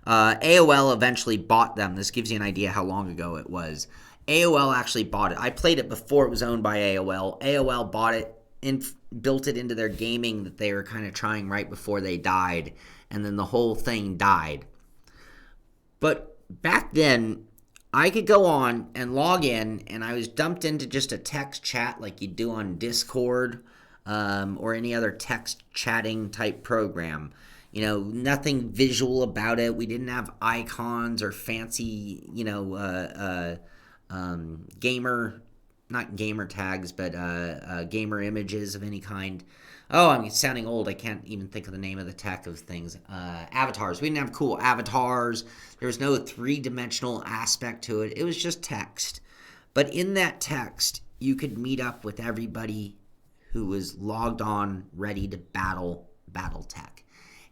AOL eventually bought them. This gives you an idea how long ago it was. AOL actually bought it. I played it before it was owned by AOL. AOL bought it and built it into their gaming that they were kind of trying right before they died. And then the whole thing died. But back then, I could go on and log in, and I was dumped into just a text chat like you do on Discord or any other text chatting type program. Nothing visual about it. We didn't have icons or fancy, not gamer tags, but gamer images of any kind. Oh, I'm sounding old. I can't even think of the name of the tech of things. Avatars. We didn't have cool avatars. There was no three-dimensional aspect to it. It was just text. But in that text, you could meet up with everybody who was logged on, ready to battle Battletech.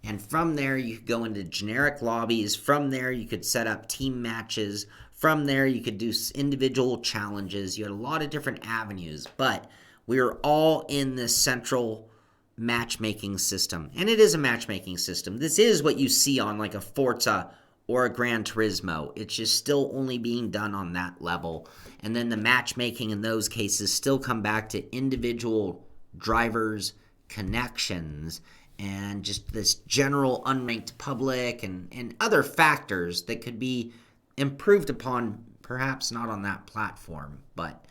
And from there, you could go into generic lobbies. From there, you could set up team matches. From there, you could do individual challenges. You had a lot of different avenues, but we were all in this central matchmaking system. And it is a matchmaking system. This is what you see on like a Forza or a Gran Turismo. It's just still only being done on that level. And then the matchmaking in those cases still come back to individual drivers' connections and just this general unranked public and other factors that could be improved upon, perhaps not on that platform, but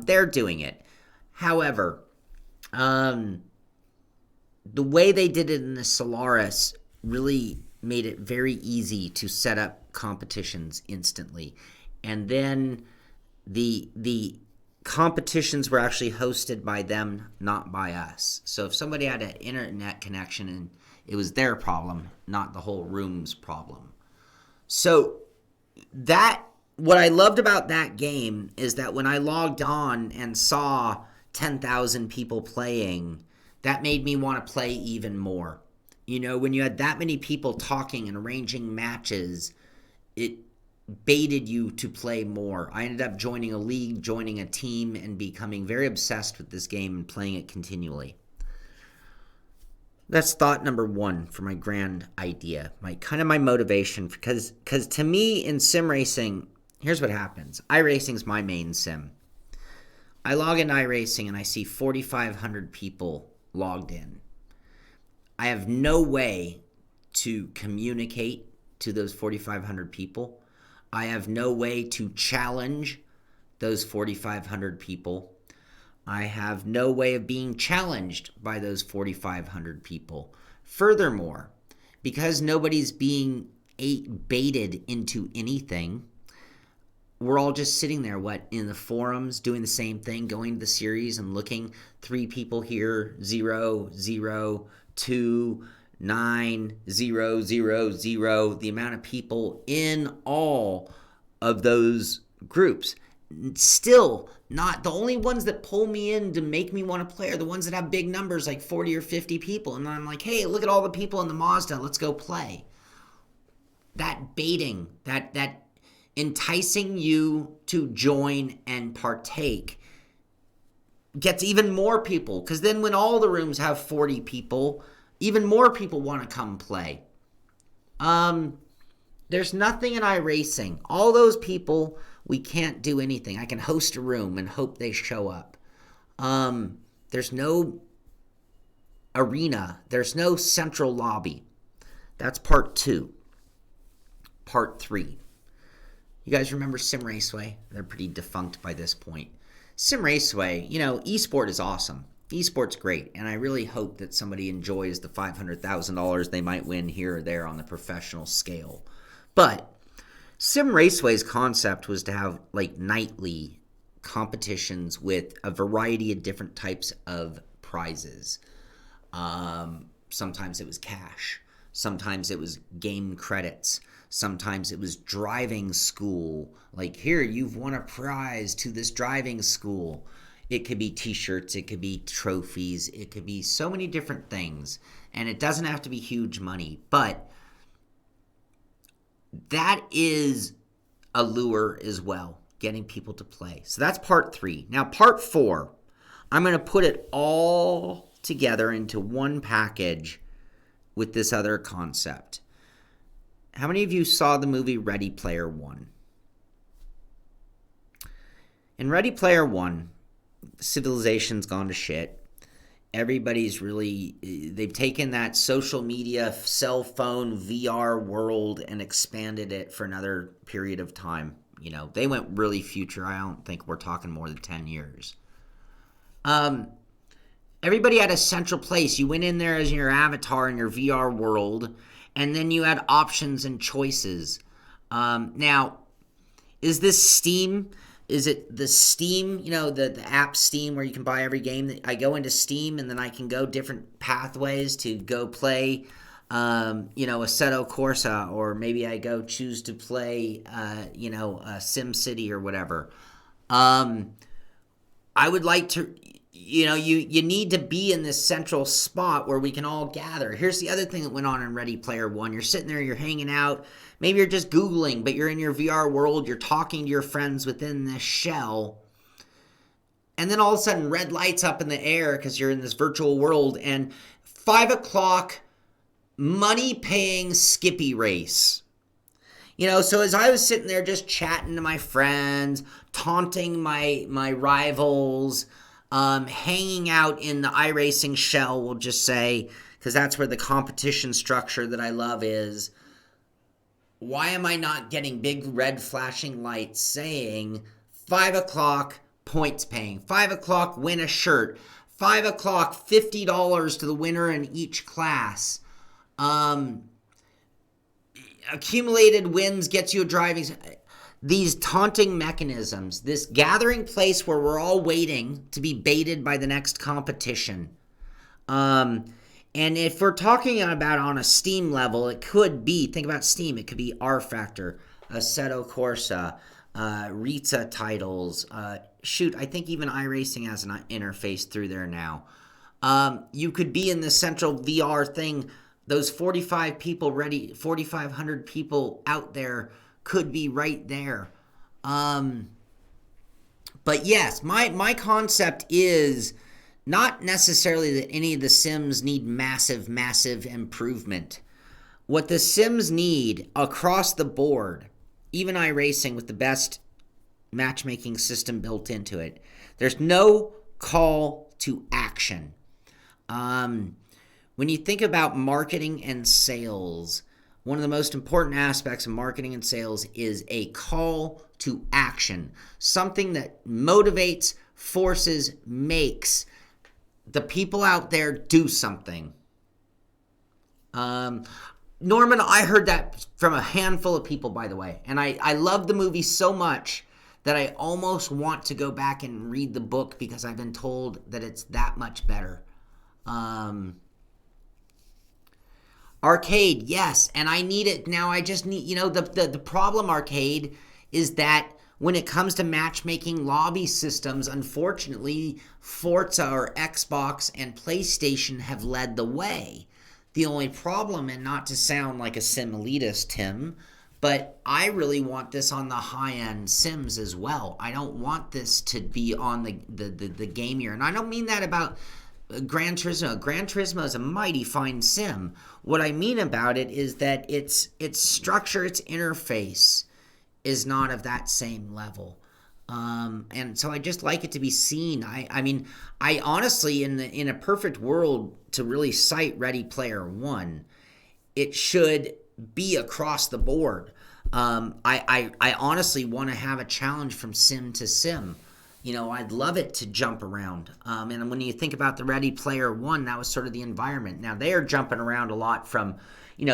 they're doing it. However, the way they did it in the Solaris really made it very easy to set up competitions instantly. And then the competitions were actually hosted by them, not by us. So if somebody had an internet connection, and it was their problem, not the whole room's problem. So what I loved about that game is that when I logged on and saw 10,000 people playing, that made me want to play even more. You know, when you had that many people talking and arranging matches, it baited you to play more. I ended up joining a league, joining a team, and becoming very obsessed with this game and playing it continually. That's thought number one for my grand idea, my motivation, because to me in sim racing, here's what happens. iRacing is my main sim. I log in iRacing and I see 4,500 people logged in. I have no way to communicate to those 4,500 people. I have no way to challenge those 4,500 people. I have no way of being challenged by those 4,500 people. Furthermore, because nobody's being baited into anything, we're all just sitting there, in the forums, doing the same thing, going to the series and looking, 3 people here, 0, 0, 2, 9, 0, 0, 0, the amount of people in all of those groups. Still, not the only ones that pull me in to make me want to play are the ones that have big numbers, like 40 or 50 people. And I'm like, hey, look at all the people in the Mazda. Let's go play. That baiting, that enticing you to join and partake gets even more people. Because then when all the rooms have 40 people, even more people want to come play. There's nothing in iRacing. All those people, we can't do anything. I can host a room and hope they show up. There's no arena. There's no central lobby. That's part 2. Part 3. You guys remember Sim Raceway? They're pretty defunct by this point. Sim Raceway, esport is awesome. Esport's great, and I really hope that somebody enjoys the $500,000 they might win here or there on the professional scale. But Sim Raceway's concept was to have nightly competitions with a variety of different types of prizes. Sometimes it was cash. Sometimes it was game credits. Sometimes it was driving school. Here, you've won a prize to this driving school. It could be t-shirts, it could be trophies, it could be so many different things. And it doesn't have to be huge money, but that is a lure as well, getting people to play. So that's part 3. Now part 4, I'm going to put it all together into one package with this other concept. How many of you saw the movie Ready Player One? In Ready Player One, civilization's gone to shit. Everybody's they've taken that social media, cell phone, VR world and expanded it for another period of time. They went really future. I don't think we're talking more than 10 years. Everybody had a central place. You went in there as your avatar in your VR world, and then you had options and choices. Now, is this Steam? Is it the Steam, the app Steam where you can buy every game? I go into Steam and then I can go different pathways to go play, Assetto Corsa, or maybe I go choose to play, Sim City or whatever. I would like to, you need to be in this central spot where we can all gather. Here's the other thing that went on in Ready Player One. You're sitting there, you're hanging out. Maybe you're just Googling, but you're in your VR world. You're talking to your friends within this shell. And then all of a sudden, red lights up in the air because you're in this virtual world. And 5 o'clock, money-paying Skippy race. So as I was sitting there just chatting to my friends, taunting my rivals, hanging out in the iRacing shell, we'll just say, because that's where the competition structure that I love is. Why am I not getting big red flashing lights saying 5 o'clock points paying, 5 o'clock win a shirt, 5 o'clock $50 to the winner in each class. Accumulated wins gets you a driving. These taunting mechanisms, this gathering place where we're all waiting to be baited by the next competition. And if we're talking about on a Steam level, it could be, think about Steam, it could be R Factor, Assetto Corsa, Rseat titles. I think even iRacing has an interface through there now. You could be in the central VR thing. Those 4,500 people out there could be right there. But yes, my concept is not necessarily that any of the Sims need massive improvement. What the Sims need across the board, even iRacing with the best matchmaking system built into it, there's no call to action. When you think about marketing and sales, one of the most important aspects of marketing and sales is a call to action. Something that motivates, forces, makes the people out there do something. Norman, I heard that from a handful of people, by the way. And I love the movie so much that I almost want to go back and read the book because I've been told that it's that much better. Arcade, yes, and I need it now. I just need, the problem, Arcade, is that when it comes to matchmaking lobby systems, unfortunately, Forza or Xbox and PlayStation have led the way. The only problem, and not to sound like a sim elitist, Tim, but I really want this on the high-end Sims as well. I don't want this to be on the gamier, and I don't mean that about Gran Turismo. Gran Turismo is a mighty fine sim. What I mean about it is that its structure, its interface is not of that same level. And so I just like it to be seen. I mean, I honestly, in a perfect world, to really cite Ready Player One, it should be across the board. I honestly want to have a challenge from sim to sim. I'd love it to jump around. And when you think about the Ready Player One, that was sort of the environment. Now, they are jumping around a lot from,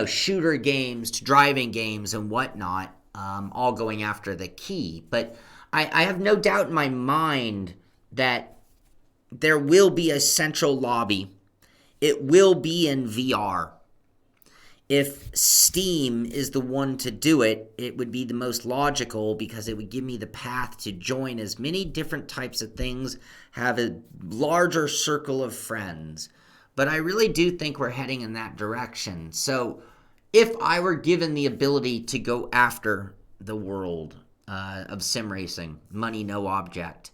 shooter games to driving games and whatnot, all going after the key. But I have no doubt in my mind that there will be a central lobby. It will be in VR. If Steam is the one to do it, it would be the most logical because it would give me the path to join as many different types of things, have a larger circle of friends. But I really do think we're heading in that direction. So if I were given the ability to go after the world of sim racing, money, no object,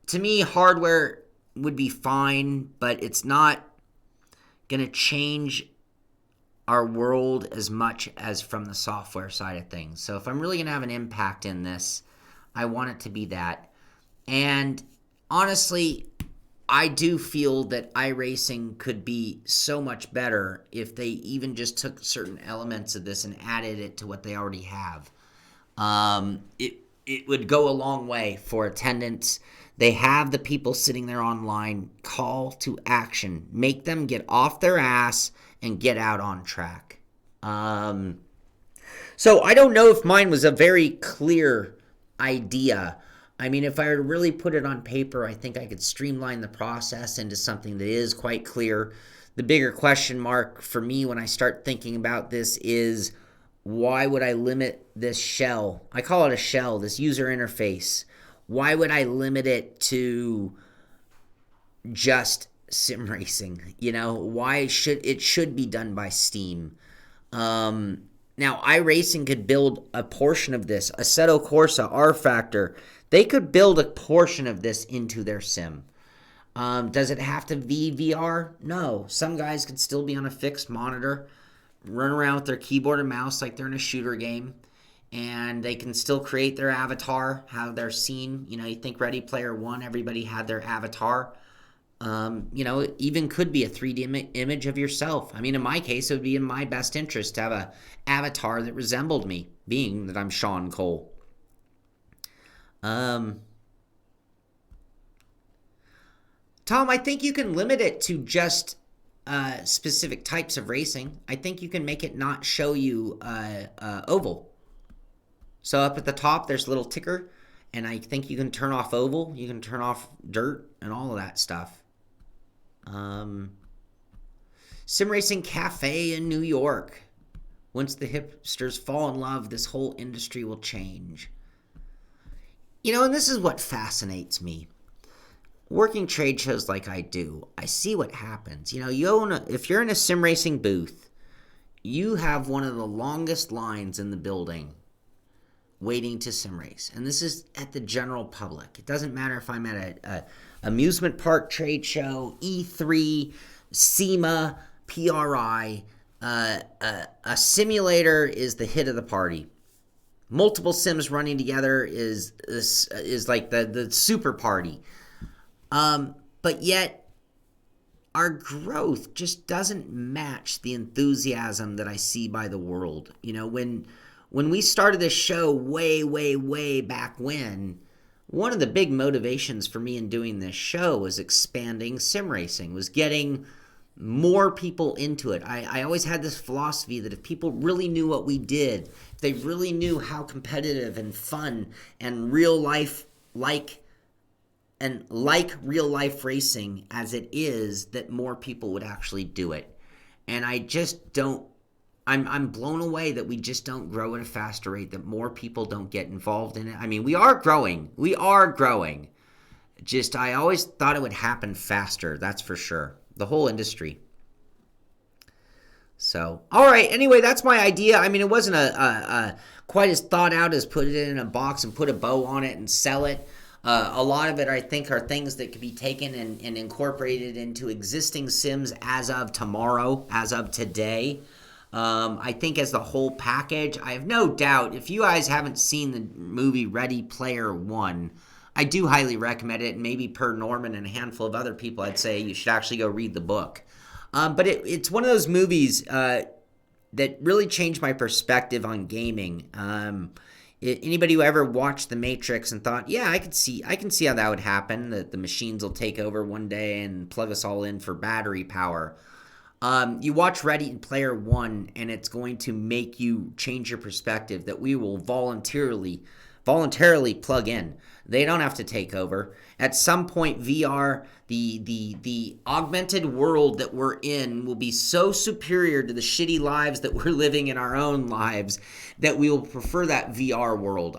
to me, hardware would be fine, but it's not going to change our world as much as from the software side of things. So if I'm really going to have an impact in this, I want it to be that. And honestly, I do feel that iRacing could be so much better if they even just took certain elements of this and added it to what they already have. It would go a long way for attendance. They have the people sitting there online. Call to action. Make them get off their ass and get out on track. So I don't know if mine was a very clear idea. I mean, if I were to really put it on paper, I think I could streamline the process into something that is quite clear. The bigger question mark for me when I start thinking about this is, why would I limit this shell? I call it a shell, this user interface. Why would I limit it to just sim racing? Why should it be done by Steam? Now, iRacing could build a portion of this. Assetto Corsa, R Factor, they could build a portion of this into their sim. Does it have to be VR? No. Some guys could still be on a fixed monitor, run around with their keyboard and mouse like they're in a shooter game, and they can still create their avatar, how they're seen. You think Ready Player One, everybody had their avatar. It even could be a 3D image of yourself. I mean, in my case, it would be in my best interest to have a avatar that resembled me, being that I'm Shaun Cole. Tom, I think you can limit it to just specific types of racing. I think you can make it not show you oval. So up at the top, there's a little ticker, and I think you can turn off oval. You can turn off dirt and all of that stuff. Sim Racing Cafe in New York. Once the hipsters fall in love, this whole industry will change. And this is what fascinates me. Working trade shows like I do, I see what happens. If you're in a sim racing booth, you have one of the longest lines in the building waiting to sim race. And this is at the general public. It doesn't matter if I'm at a amusement park trade show, E3, SEMA, PRI. A simulator is the hit of the party. Multiple sims running together is like the super party. But yet, our growth just doesn't match the enthusiasm that I see by the world. When we started this show way, way, way back when, one of the big motivations for me in doing this show was expanding sim racing, was getting more people into it. I always had this philosophy that if people really knew what we did, if they really knew how competitive and fun and real life like real life racing as it is, that more people would actually do it. And I just don't, I'm blown away that we just don't grow at a faster rate, that more people don't get involved in it. I mean, we are growing. Just, I always thought it would happen faster, that's for sure. The whole industry. So, all right. Anyway, that's my idea. I mean, it wasn't a quite as thought out as put it in a box and put a bow on it and sell it. A lot of it, I think, are things that could be taken and incorporated into existing sims as of tomorrow, as of today. I think as the whole package, I have no doubt, if you guys haven't seen the movie Ready Player One, I do highly recommend it. And maybe per Norman and a handful of other people, I'd say you should actually go read the book. But it's one of those movies that really changed my perspective on gaming. Anybody who ever watched The Matrix and thought, yeah, I can see how that would happen, that the machines will take over one day and plug us all in for battery power. You watch Ready Player One, and it's going to make you change your perspective that we will voluntarily plug in. They don't have to take over. At some point, VR, the augmented world that we're in, will be so superior to the shitty lives that we're living in our own lives that we will prefer that VR world.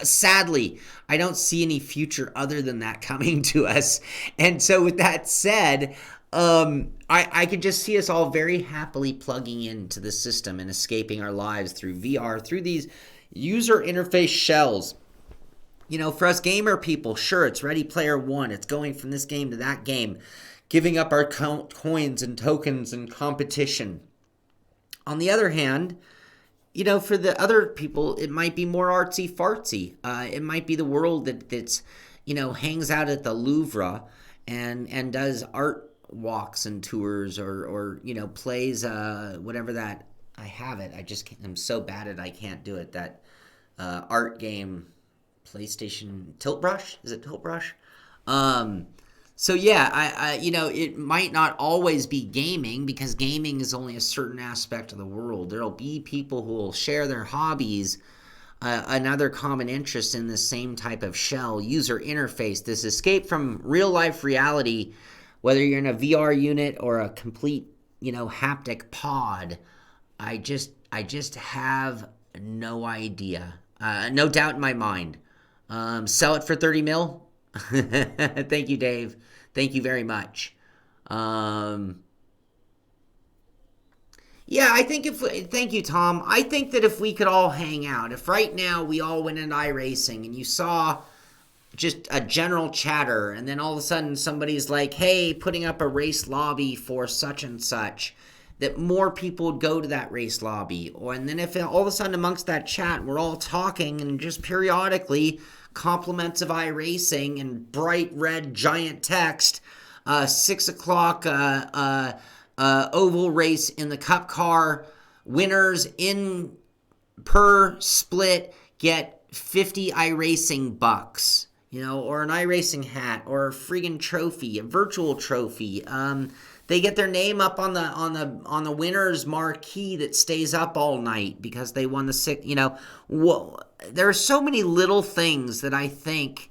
Sadly, I don't see any future other than that coming to us. And so with that said, I could just see us all very happily plugging into the system and escaping our lives through VR, through these user interface shells. For us gamer people, sure, it's Ready Player One. It's going from this game to that game, giving up our coins and tokens and competition. On the other hand, for the other people, it might be more artsy-fartsy. It might be the world that's hangs out at the Louvre and does art walks and tours or plays whatever that, I have it. I'm so bad at it, I can't do it. That art game, PlayStation Tilt Brush? Is it Tilt Brush? So yeah, it might not always be gaming, because gaming is only a certain aspect of the world. There'll be people who will share their hobbies, another common interest in the same type of shell, user interface, this escape from real life reality, whether you're in a VR unit or a complete, haptic pod. I just have no idea. No doubt in my mind. Sell it for 30 mil. Thank you, Dave. Thank you very much. Yeah, I think thank you, Tom. I think that if we could all hang out, if right now we all went into iRacing and you saw just a general chatter, and then all of a sudden somebody's like, hey, putting up a race lobby for such and such, that more people would go to that race lobby. And then if all of a sudden amongst that chat we're all talking and just periodically compliments of iRacing and bright red giant text, 6 o'clock oval race in the Cup car. Winners in per split get 50 iRacing bucks, or an iRacing hat, or a friggin' trophy, a virtual trophy. They get their name up on the winner's marquee that stays up all night because they won the six. There are so many little things that I think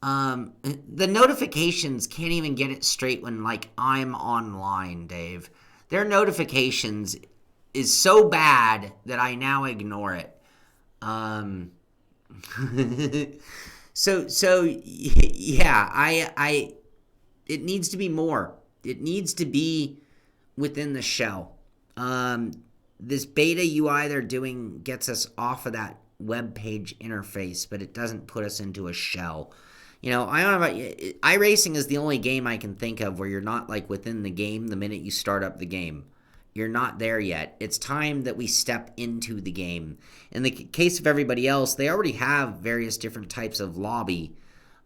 the notifications can't even get it straight when I'm online, Dave. Their notifications is so bad that I now ignore it. So yeah, it needs to be more. It needs to be within the shell. This beta UI they're doing gets us off of that web page interface, but it doesn't put us into a shell. I don't know about iRacing is the only game I can think of where you're not within the game the minute you start up the game. You're not there yet. It's time that we step into the game. In the case of everybody else, they already have various different types of lobby,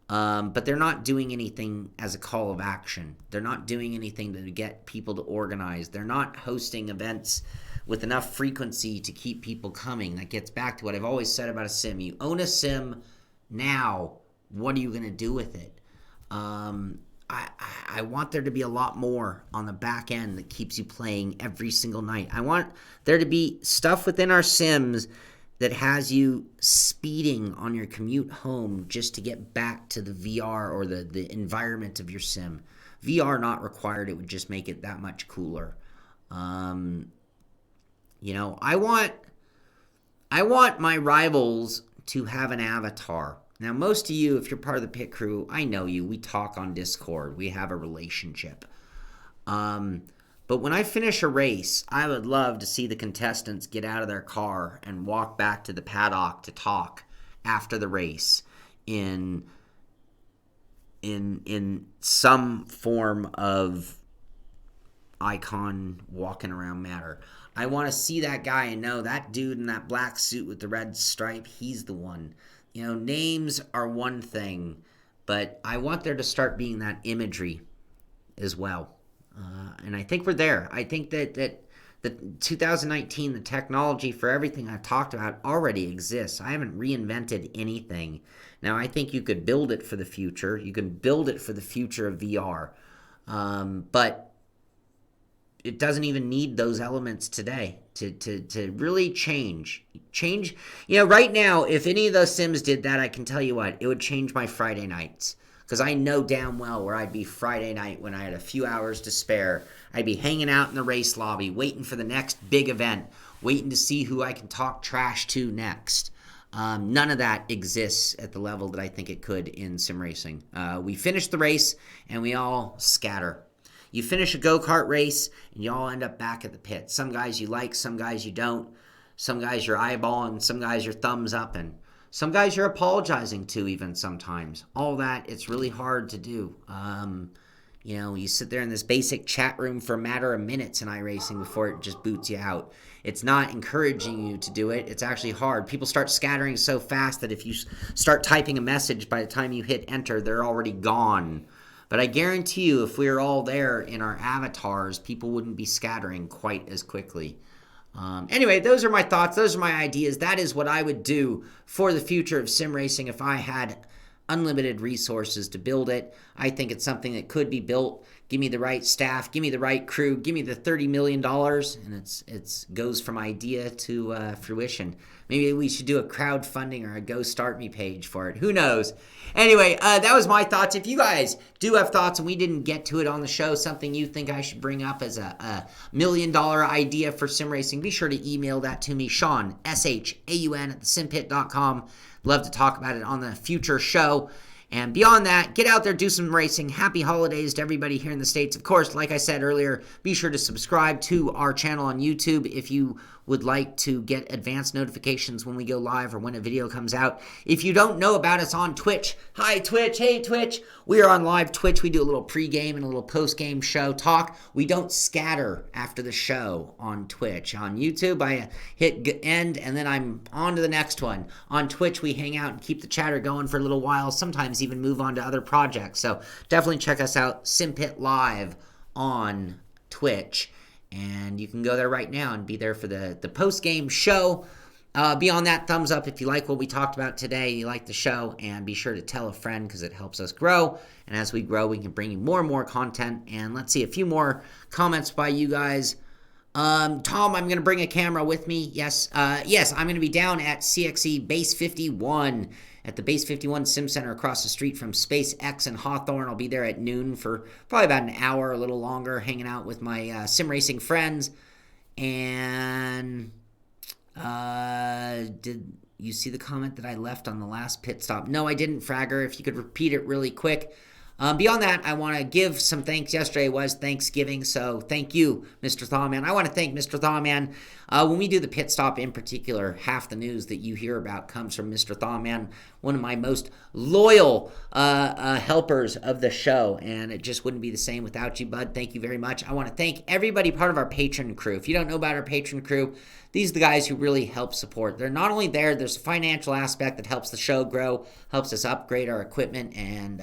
but they're not doing anything as a call of action. They're not doing anything to get people to organize. They're not hosting events with enough frequency to keep people coming. That gets back to what I've always said about a sim. You own a sim now. What are you going to do with it? I want there to be a lot more on the back end that keeps you playing every single night. I want there to be stuff within our sims that has you speeding on your commute home just to get back to the VR or the environment of your sim. VR not required. It would just make it that much cooler. I want my rivals to have an avatar. Now, most of you, if you're part of the pit crew, I know you. We talk on Discord. We have a relationship. But when I finish a race, I would love to see the contestants get out of their car and walk back to the paddock to talk after the race in some form of icon walking around matter. I want to see that guy and know that dude in that black suit with the red stripe, he's the one. Names are one thing, but I want there to start being that imagery as well. And I think we're there. I think that the 2019, the technology for everything I've talked about already exists. I haven't reinvented anything. Now, I think you could build it for the future. You can build it for the future of VR. But it doesn't even need those elements today to really change. Right now, if any of those sims did that, I can tell you what, it would change my Friday nights. Because I know damn well where I'd be Friday night when I had a few hours to spare. I'd be hanging out in the race lobby, waiting for the next big event, waiting to see who I can talk trash to next. None of that exists at the level that I think it could in sim racing. We finish the race, and we all scatter. You finish a go-kart race, and you all end up back at the pit. Some guys you like, some guys you don't. Some guys you're eyeballing, some guys you're thumbs upping. Some guys you're apologizing to even sometimes. All that, it's really hard to do. You sit there in this basic chat room for a matter of minutes in iRacing before it just boots you out. It's not encouraging you to do it. It's actually hard. People start scattering so fast that if you start typing a message, by the time you hit enter, they're already gone. But I guarantee you, if we were all there in our avatars, people wouldn't be scattering quite as quickly. Anyway, those are my thoughts. Those are my ideas. That is what I would do for the future of sim racing if I had unlimited resources to build it. I think it's something that could be built. Give me the right staff. Give me the right crew. Give me the $30 million. And it goes from idea to fruition. Maybe we should do a crowdfunding or a Go Start Me page for it. Who knows? Anyway, that was my thoughts. If you guys do have thoughts and we didn't get to it on the show, something you think I should bring up as a $1 million idea for sim racing, be sure to email that to me, Shaun, SHAUN at thesimpit.com. Love to talk about it on the future show. And beyond that, get out there, do some racing. Happy holidays to everybody here in the States. Of course, like I said earlier, be sure to subscribe to our channel on YouTube if you would like to get advanced notifications when we go live or when a video comes out. If you don't know about us on Twitch, hi Twitch, hey Twitch, we are on live Twitch. We do a little pregame and a little postgame show talk. We don't scatter after the show on Twitch. On YouTube, I hit end and then I'm on to the next one. On Twitch, we hang out and keep the chatter going for a little while, sometimes even move on to other projects. So definitely check us out, Simpit Live on Twitch. And you can go there right now and be there for the post-game show. Beyond that, thumbs up if you like what we talked about today, you like the show, and be sure to tell a friend because it helps us grow. And as we grow, we can bring you more and more content. And let's see, a few more comments by you guys. Tom, I'm going to bring a camera with me. Yes, I'm going to be down at CXE Base 51 at the Base 51 Sim Center across the street from SpaceX and Hawthorne. I'll be there at noon for probably about an hour, a little longer, hanging out with my sim racing friends. And did you see the comment that I left on the last pit stop? No, I didn't, Fragger. If you could repeat it really quick. Beyond that, I want to give some thanks. Yesterday was Thanksgiving, so thank you, Mr. Thawman. I want to thank Mr. Thawman. When we do the pit stop in particular, half the news that you hear about comes from Mr. Thawman, one of my most loyal helpers of the show, and it just wouldn't be the same without you, bud. Thank you very much. I want to thank everybody part of our patron crew. If you don't know about our patron crew, these are the guys who really help support. They're not only there, there's a financial aspect that helps the show grow, helps us upgrade our equipment and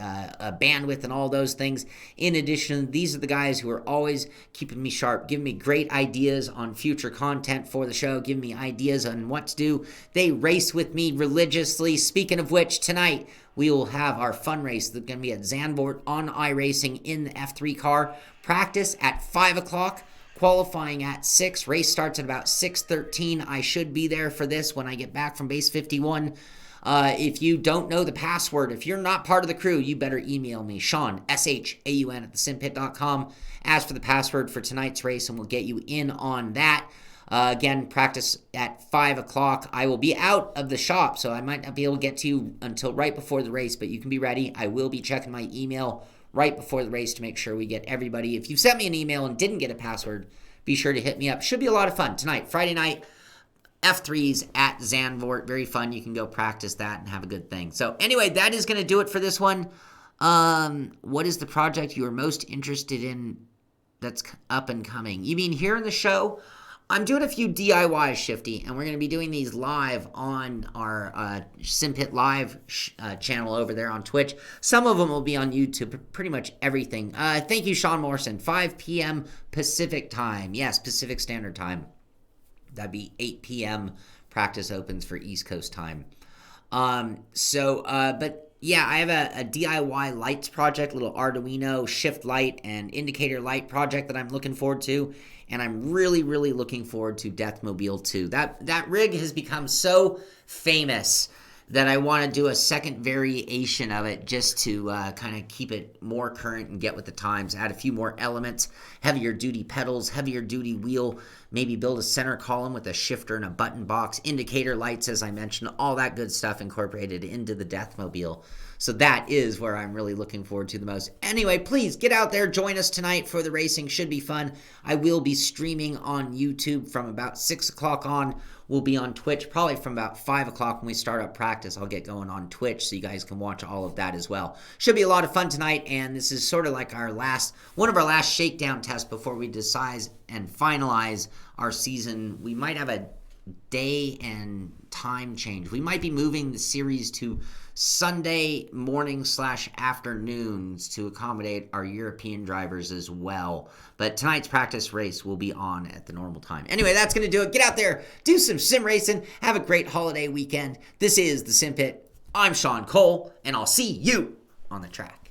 bandwidth and all those things. In addition, these are the guys who are always keeping me sharp, giving me great ideas on future content for the show, giving me ideas on what to do. They race with me religiously. Speaking of which, tonight we will have our fun race that's going to be at Zandvoort on iRacing in the F3 car. Practice at 5 o'clock. Qualifying at 6. Race starts at about 6:13. I should be there for this when I get back from Base 51. If you don't know the password, if you're not part of the crew, you better email me, Shaun, SHAUN at thesimpit.com. Ask for the password for tonight's race, and we'll get you in on that. Again, practice at 5 o'clock. I will be out of the shop, so I might not be able to get to you until right before the race, but you can be ready. I will be checking my email right before the race to make sure we get everybody. If you sent me an email and didn't get a password, be sure to hit me up. Should be a lot of fun tonight, Friday night, F3s at Zandvoort. Very fun. You can go practice that and have a good thing. So anyway, that is going to do it for this one. What is the project you are most interested in that's up and coming? You mean here in the show? I'm doing a few DIYs, Shifty, and we're going to be doing these live on our Simpit Live channel over there on Twitch. Some of them will be on YouTube, but pretty much everything. Thank you, Sean Morrison. 5 p.m. Pacific time. Yes, Pacific Standard Time. That'd be 8 p.m. Practice opens for East Coast time. But yeah, I have a DIY lights project, little Arduino shift light and indicator light project that I'm looking forward to. And I'm really, really looking forward to Deathmobile 2. That rig has become so famous that I want to do a second variation of it just to kind of keep it more current and get with the times. Add a few more elements, heavier duty pedals, heavier duty wheel, maybe build a center column with a shifter and a button box, indicator lights, as I mentioned, all that good stuff incorporated into the Deathmobile. So that is where I'm really looking forward to the most. Anyway, please get out there. Join us tonight for the racing. Should be fun. I will be streaming on YouTube from about 6 o'clock on. We'll be on Twitch probably from about 5 o'clock when we start up practice. I'll get going on Twitch so you guys can watch all of that as well. Should be a lot of fun tonight, and this is sort of like one of our last shakedown tests before we decide and finalize our season. We might have a day and time change. We might be moving the series to Sunday morning / afternoons to accommodate our European drivers as well. But tonight's practice race will be on at the normal time. Anyway, that's going to do it. Get out there, do some sim racing, have a great holiday weekend. This is the Simpit. I'm Shaun Cole, and I'll see you on the track.